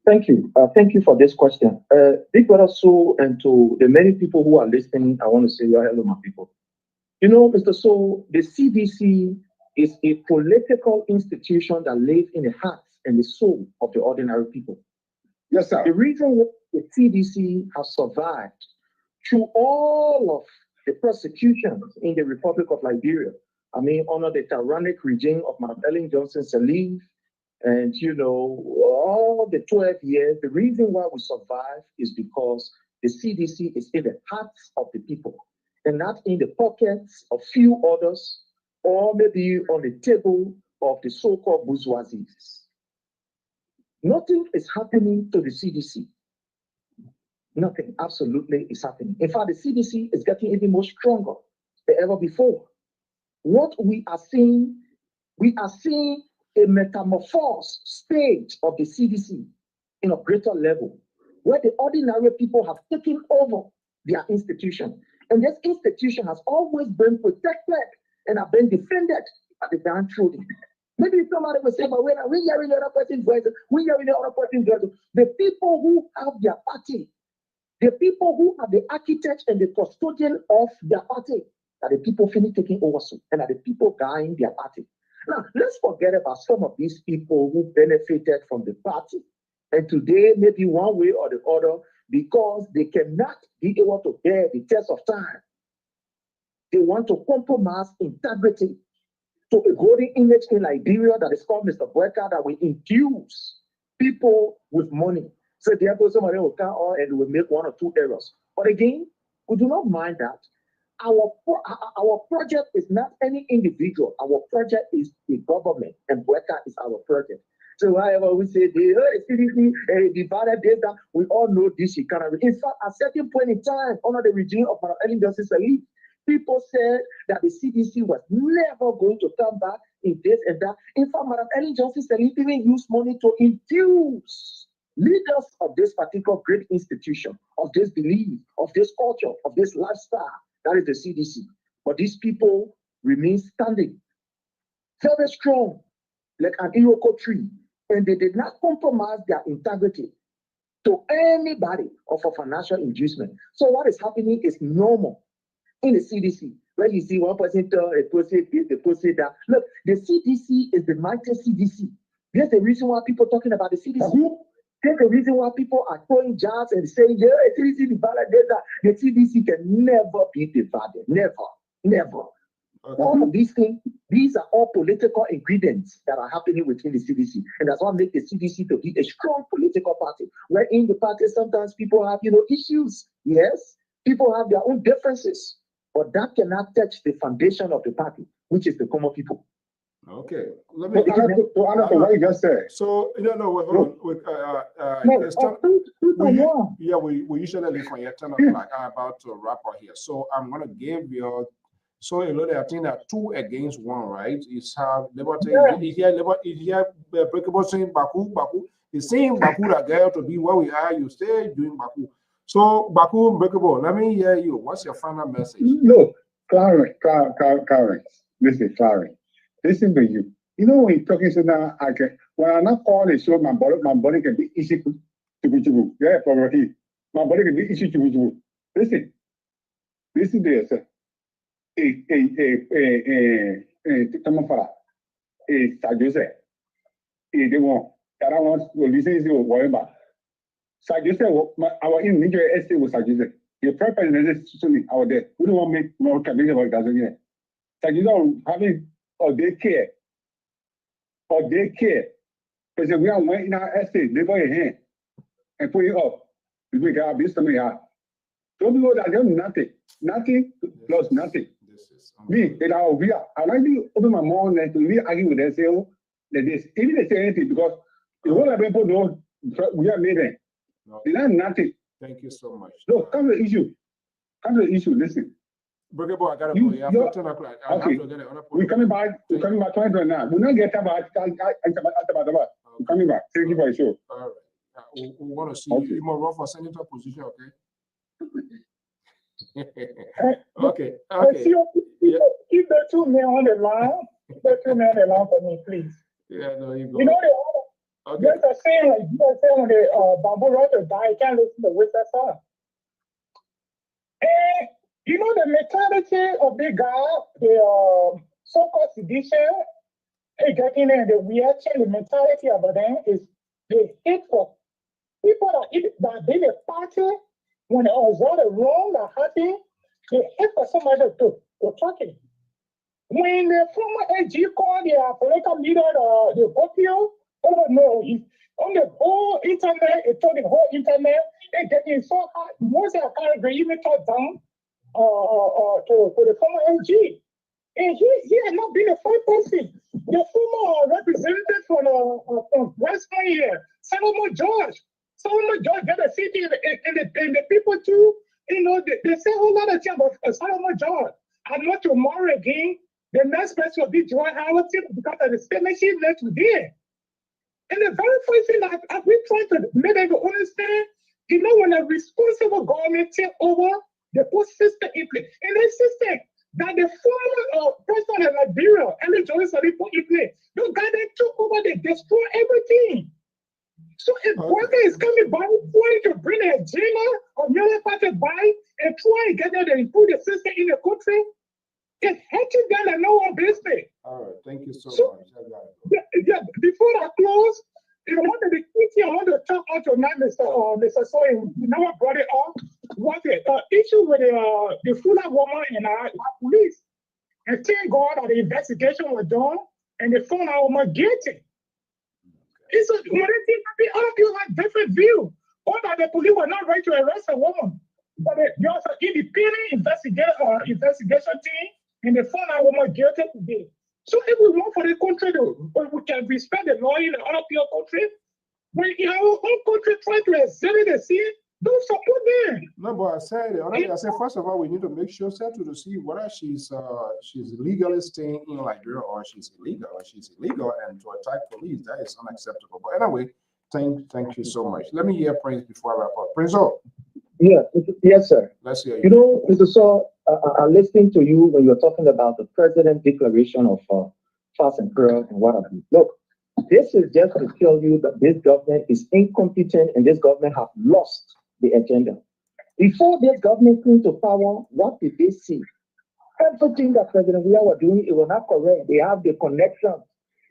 Thank you. Thank you for this question. Big Brother So, and to the many people who are listening, I want to say hello, my people. You know, Mr. So, the CDC is a political institution that lives in the hearts and the soul of the ordinary people. Yes, sir. The reason why the CDC has survived through all of the persecutions in the Republic of Liberia, I mean, under the tyrannic regime of Madam Ellen Johnson Sirleaf, and, you know, all the 12 years, the reason why we survive is because the CDC is in the hearts of the people, and not in the pockets of few others, or maybe on the table of the so-called bourgeoisies. Nothing is happening to the CDC. Nothing absolutely is happening. In fact, the CDC is getting even more stronger than ever before. What we are seeing a metamorphosed stage of the CDC in a greater level, where the ordinary people have taken over their institution. And this institution has always been protected and have been defended by the downtrodden. Maybe somebody will say, but we're hearing the other person's voice, we're hearing the other person's voice. The people who have their party, the people who are the architects and the custodian of their party, are the people finish taking over soon, and are the people guiding their party. Now, let's forget about some of these people who benefited from the party. And today, maybe one way or the other, because they cannot be able to bear the test of time, they want to compromise integrity to a golden image in Liberia that is called Mr. Boyka, that will induce people with money. So therefore, somebody will come on and will make one or two errors. But again, we do not mind that. Our project is not any individual. Our project is the government, and Boyka is our project. So whenever we say the CDC divided data, we all know this economy. In fact, at a certain point in time, under the regime of Madam Ellen Johnson Sirleaf, people said that the CDC was never going to come back in this and that. In fact, Madam Ellen Johnson Sirleaf even used money to infuse leaders of this particular great institution, of this belief, of this culture, of this lifestyle. That is the CDC. But these people remain standing very strong, like an Iroko tree. And they did not compromise their integrity to anybody of a financial inducement. So what is happening is normal in the CDC. When you see one person tell a person this, the person that. Look, the CDC is the mighty CDC. There's the reason why people are talking about the CDC. There's the reason why people are throwing jobs and saying, yeah, CDC divided data. The CDC can never be divided. Never. Never. Okay. All of these things, these are all political ingredients that are happening within the CDC. And that's what makes the CDC to be a strong political party. Where in the party, sometimes people have, issues. Yes, people have their own differences. But that cannot touch the foundation of the party, which is the common people. Okay. Let me what you just said. So hold on. We usually leave for 10 o'clock. I'm about to wrap up here. So I'm gonna give you. So I think that 2 against 1, right? It's how Liberty. Here, breakable saying Baku. The same Baku that got to be where we are. You stay doing Baku. So Baku breakable. Let me hear you. What's your final message? Look, Clarence. This is Clarence. Listen to you. You know when you're talking so now, when I not call the show, my body can be easy to yeah, probably. My body can be issue to you. Listen there, sir. Tamafara. Sajose. They want. That I want to listen to whatever. Sajose, our in major estate was Sajose. The president is out there. We don't want to make more campaigns about that again. Sajose having or daycare. Because we are waiting in our estate, they go ahead and put it up. We got this to me. Some people that do nothing plus nothing. Me, in our view, I like to open my mouth and to really argue with them, say, oh, that this, even they say anything, because the whole of people know we are made it. They learn nothing. Thank you so much. Look, come to the issue. Listen. Brother boy, I gotta go. After 10 o'clock, I have to get another point. We're coming back 20 now. We're not getting about we're coming back. Thank you for the show. All right. We want to see you more run for senator position, okay? Okay. Keep the 2 men on the line. Keep the 2 men on the line for me, please. Yeah, no, you go. You know, there's a saying like when the bamboo rotor die, you can't listen to whistle song. And you know the mentality of the guy, the so-called sedition, getting in the reaction, the mentality about them is they hate for people that did a party when it was all the wrong that happened. They hate for somebody to talk it. When the former AG called their political leader, the OPO, oh no, on the whole internet, it told the whole internet, it getting so hard. Most of the time, they even talk down to the former AG. And he had not been a first person. The former representative from West Point here, Solomon George got a city and the people too, you know, they say a whole lot of things about Solomon George. And not tomorrow again, the next person will be Joy Howard because of the statement she left today. And the very first thing that we try to make them understand, you know, when a responsible government take over, they put system in place. And the system that the former president of Liberia, and the Johnson, they put in place, those guys, they took over, they destroy everything. So if worker is coming by, trying to bring an agenda or another party by and try and get them to improve the system in the country, it's hurting them and no one business. All right, thank you so much. Yeah, before I close, you know, one of the key things I want to talk about tonight, Mr. Soy, you never brought it up, was the issue with the Fula woman and our police. And thank God that the investigation was done and they found our woman guilty. It's when they think other people have different view, or that the police were not ready to arrest a woman. But there was an independent investigation team, and they found our woman guilty today. So if we want for the country to, we can respect the law in the other people country, when in our own country try to exhibit the scene, don't support them. No, but I said, first of all, we need to make sure to see whether she's legally staying in Liberia or she's illegal, and to attack police, that is unacceptable. But anyway, thank you so much. Let me hear Prince before I wrap up. Prince O. Yeah, yes, sir. Let's hear you. You know, Mr. Saw, I'm listening to you when you're talking about the president's declaration of fast and fair and what have you. Look, this is just to tell you that this government is incompetent and this government have lost the agenda. Before this government came to power, what did they see? Everything that President Weah was doing, it was not correct. They have the connection.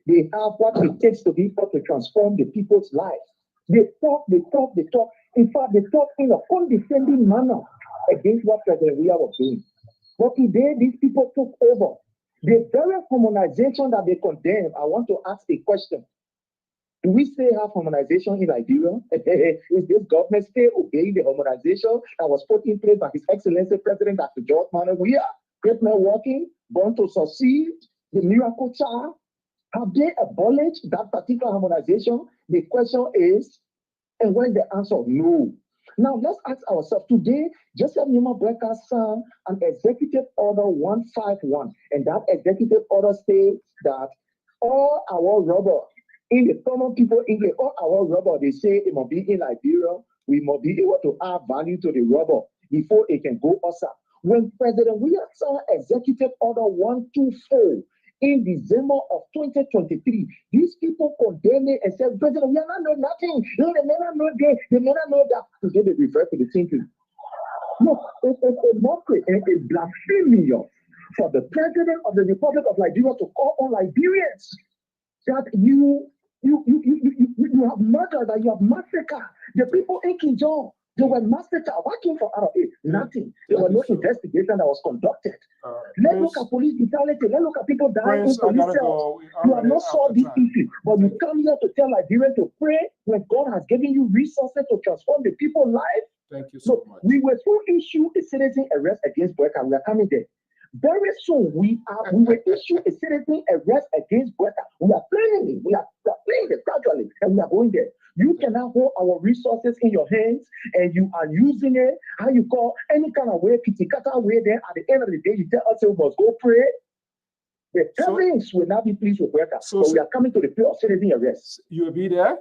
They have what it takes to be able to transform the people's lives. They talk. In fact, they talk in a condescending manner against what President Weah was doing. But today, these people took over. The very harmonization that they condemn, I want to ask a question. Do we still have harmonization in Liberia? Is this government still obeying the harmonization that was put in place by His Excellency President Dr. George Manuel Weah? Great man working, born to succeed, the miracle child. Have they abolished that particular harmonization? The question is, and when the answer no. Now let's ask ourselves today, Joseph Numa Brecker signed an executive order 151, and that executive order states that all our rubber in the common people English, all our rubber, they say it must be in Liberia. We must be able to add value to the rubber before it can go outside. When President William signed Executive Order 124, in December of 2023. These people condemn it and say, President, we are not know nothing. No, they never know this, they never know that. Today they refer to the thinking. No, it's a mockery and a blasphemy for the President of the Republic of Liberia to call on Liberians that you have murdered, that you have massacred the people in Kijon. They were massacred. What came from out of it? Nothing. There was no investigation that was conducted. Let's look at police brutality. Let's look at people dying in police cells. You have not solved this issue, but you come here to tell Liberians to pray when God has given you resources to transform the people's lives. Thank you so much. We were to issue a citizen arrest against Burka. We are coming there. Very soon, we will issue a citizen arrest against Burka. We are planning it. We are playing it gradually, and we are going there. You cannot hold our resources in your hands, and you are using it, how you call, any kind of way, pitikata way there. At the end of the day, you tell us we must go pray. The parents will not be pleased with Burka, but we are coming to the place of citizen arrest. You will be there?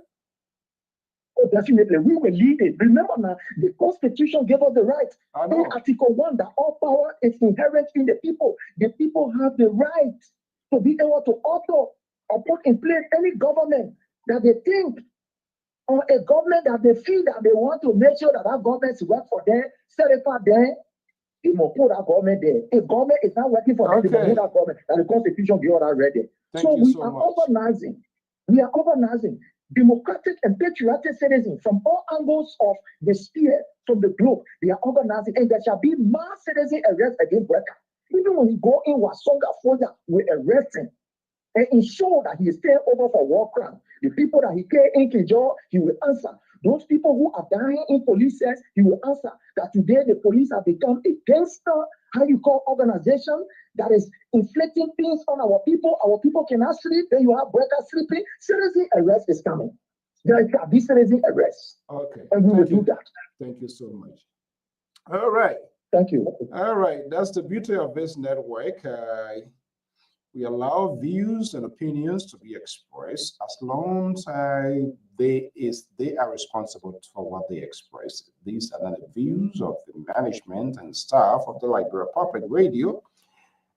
Oh, definitely. We will lead it. Remember now, the Constitution gave us the right. In Article 1, that all power is inherent in the people. The people have the right to be able to author or put in place any government that they think, or a government that they feel that they want to make sure that government work for them, set it for them. They must put that government there. If government is not working for them, they must put that government, and the Constitution gave us already. So we are organizing. We are organizing democratic and patriotic citizens from all angles of the sphere, from the globe. They are organizing, and there shall be mass citizen arrest against Burka. Even when he go in Wasonga Foya, we arrest him and ensure that he is staying over for war crime. The people that he killed in Kijo, he will answer. Those people who are dying in police cells, he will answer. That today the police have become a gangster, how you call, organization that is inflicting things on our people. Our people cannot sleep. Then you have Burka sleeping. Citizen arrest is coming. There shall be citizen arrest. Okay. And we will do that. Thank you so much. All right. Thank you. All right. That's the beauty of this network. We allow views and opinions to be expressed as long as they are responsible for what they express. These are not the views of the management and staff of the Liberia Public Radio,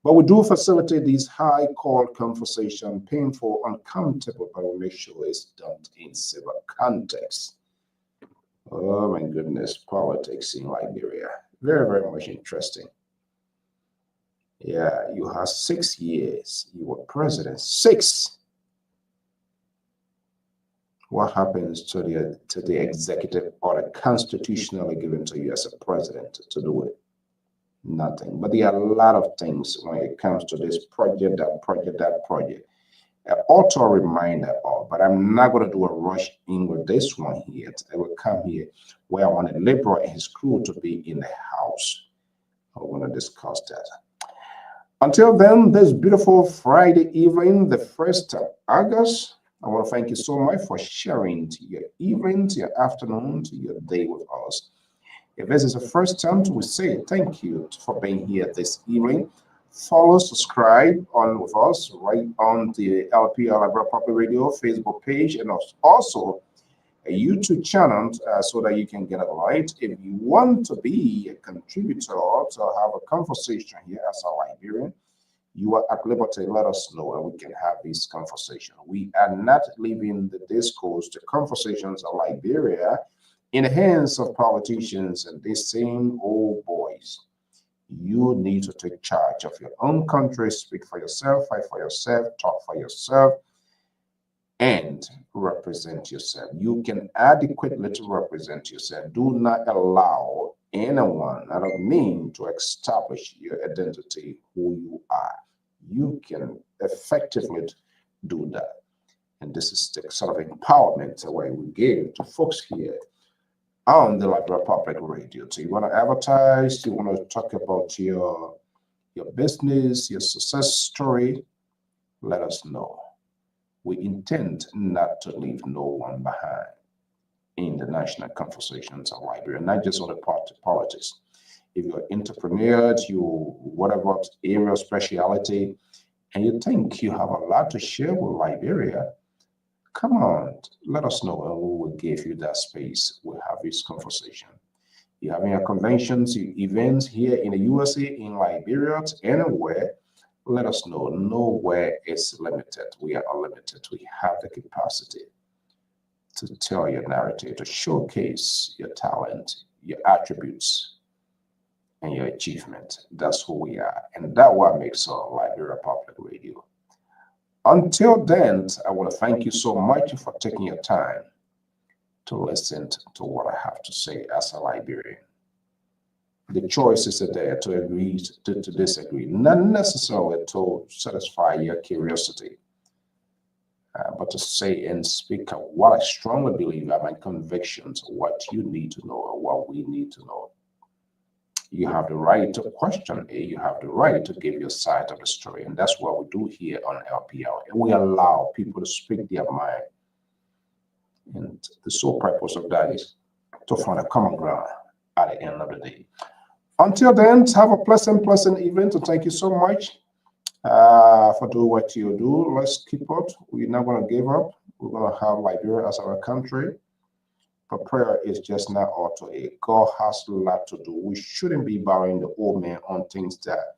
but we do facilitate these high-call conversation, painful, uncomfortable, but we make sure it's done in civil context. Oh my goodness, politics in Liberia. Very, very much interesting. Yeah, you have 6 years. You were president. 6. What happens to the executive order constitutionally given to you as a president to do it? Nothing. But there are a lot of things when it comes to this project, that project, that project. Auto reminder of, but I'm not going to do a rush in with this one here. I will come here where I want a Liberal and his crew to be in the house. I want to discuss that. Until then, this beautiful Friday evening, the 1st of August, I want to thank you so much for sharing your evening, your afternoon, your day with us. If this is the first time, we say thank you for being here this evening. Follow, subscribe on with us right on the LPR Public Radio Facebook page, and also a YouTube channel so that you can get a light. If you want to be a contributor to have a conversation here as a Liberian, you are at liberty. Let us know and we can have this conversation. We are not leaving the discourse, the conversations of Liberia in the hands of politicians and these same old boys. You need to take charge of your own country, speak for yourself, fight for yourself, talk for yourself, and represent yourself. You can adequately to represent yourself. Do not allow anyone, I don't mean to establish your identity, who you are. You can effectively do that. And this is the sort of empowerment way we give to folks here on the Liberia Public Radio. So you want to advertise, you want to talk about your business, your success story, let us know. We intend not to leave no one behind in the national conversations of Liberia, not just on the party politics. If you're an entrepreneur, you whatever area of speciality, and you think you have a lot to share with Liberia, come on, let us know and we will give you that space. We'll have this conversation. You're having your conventions, your events here in the USA, in Liberia, anywhere, let us know. Nowhere is limited. We are unlimited. We have the capacity to tell your narrative, to showcase your talent, your attributes, and your achievement. That's who we are. And that's what makes our Liberia Public Radio. Until then, I want to thank you so much for taking your time to listen to what I have to say as a Liberian. The choices are there to agree, to disagree, not necessarily to satisfy your curiosity, but to say and speak of what I strongly believe are my convictions, what you need to know or what we need to know. You have the right to question it. You have the right to give your side of the story. And that's what we do here on LPR. And we allow people to speak their mind. And the sole purpose of that is to find a common ground at the end of the day. Until then, have a pleasant evening. So thank you so much for doing what you do. Let's keep up. We're not going to give up. We're going to have Liberia as our country. But prayer is just not auto. God has a lot to do. We shouldn't be borrowing the old man on things that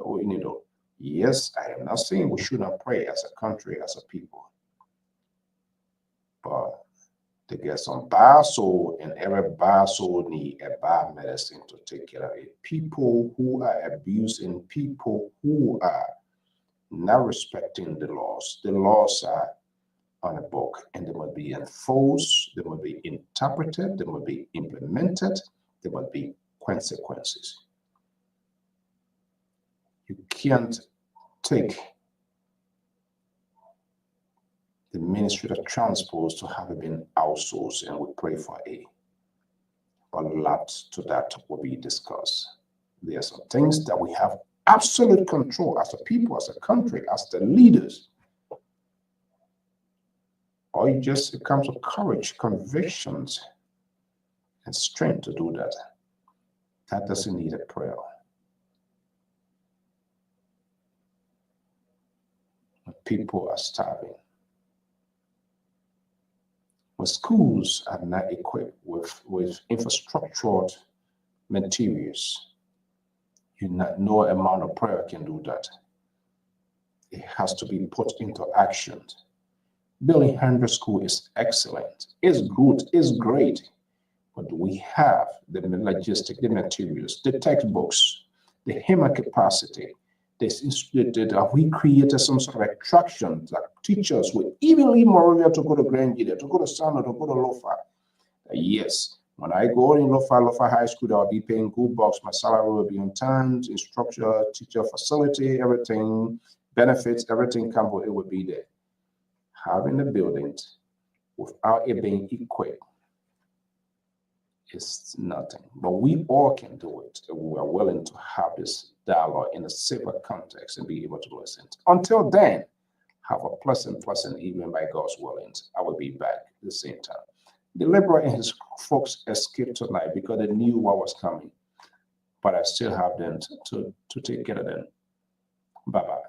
we need to. Yes, I am not saying we should not pray as a country, as a people. But to get some bad soul, and every bad soul need a bad medicine to take care of it. People who are abusing, people who are not respecting the laws are on a book, and they must be enforced, they must be interpreted, they must be implemented, there must be consequences. You can't take the Ministry of Transport to have it been outsourced, and we pray for it. But a lot to that will be discussed. There are some things that we have absolute control as a people, as a country, as the leaders. Or it comes with courage, convictions, and strength to do that. That doesn't need a prayer. When people are starving, when schools are not equipped with infrastructural materials, no amount of prayer can do that. It has to be put into action. Building 100 schools is excellent. It's good. It's great. But we have the logistics, the materials, the textbooks, the human capacity. We created some sort of attraction that teachers will even leave Moravia to go to Grand Gita, to go to Sano, to go to Lofa. Yes, when I go in Lofa High School, I'll be paying good bucks. My salary will be on time, instructor, teacher facility, everything, benefits, everything it will be there. Having the buildings without it being equipped is nothing. But we all can do it. We are willing to have this dialogue in a civil context and be able to listen. Until then, have a pleasant evening by God's willing. I will be back at the same time. The Liberal and his folks escaped tonight because they knew what was coming. But I still have them to take care of them. Bye-bye.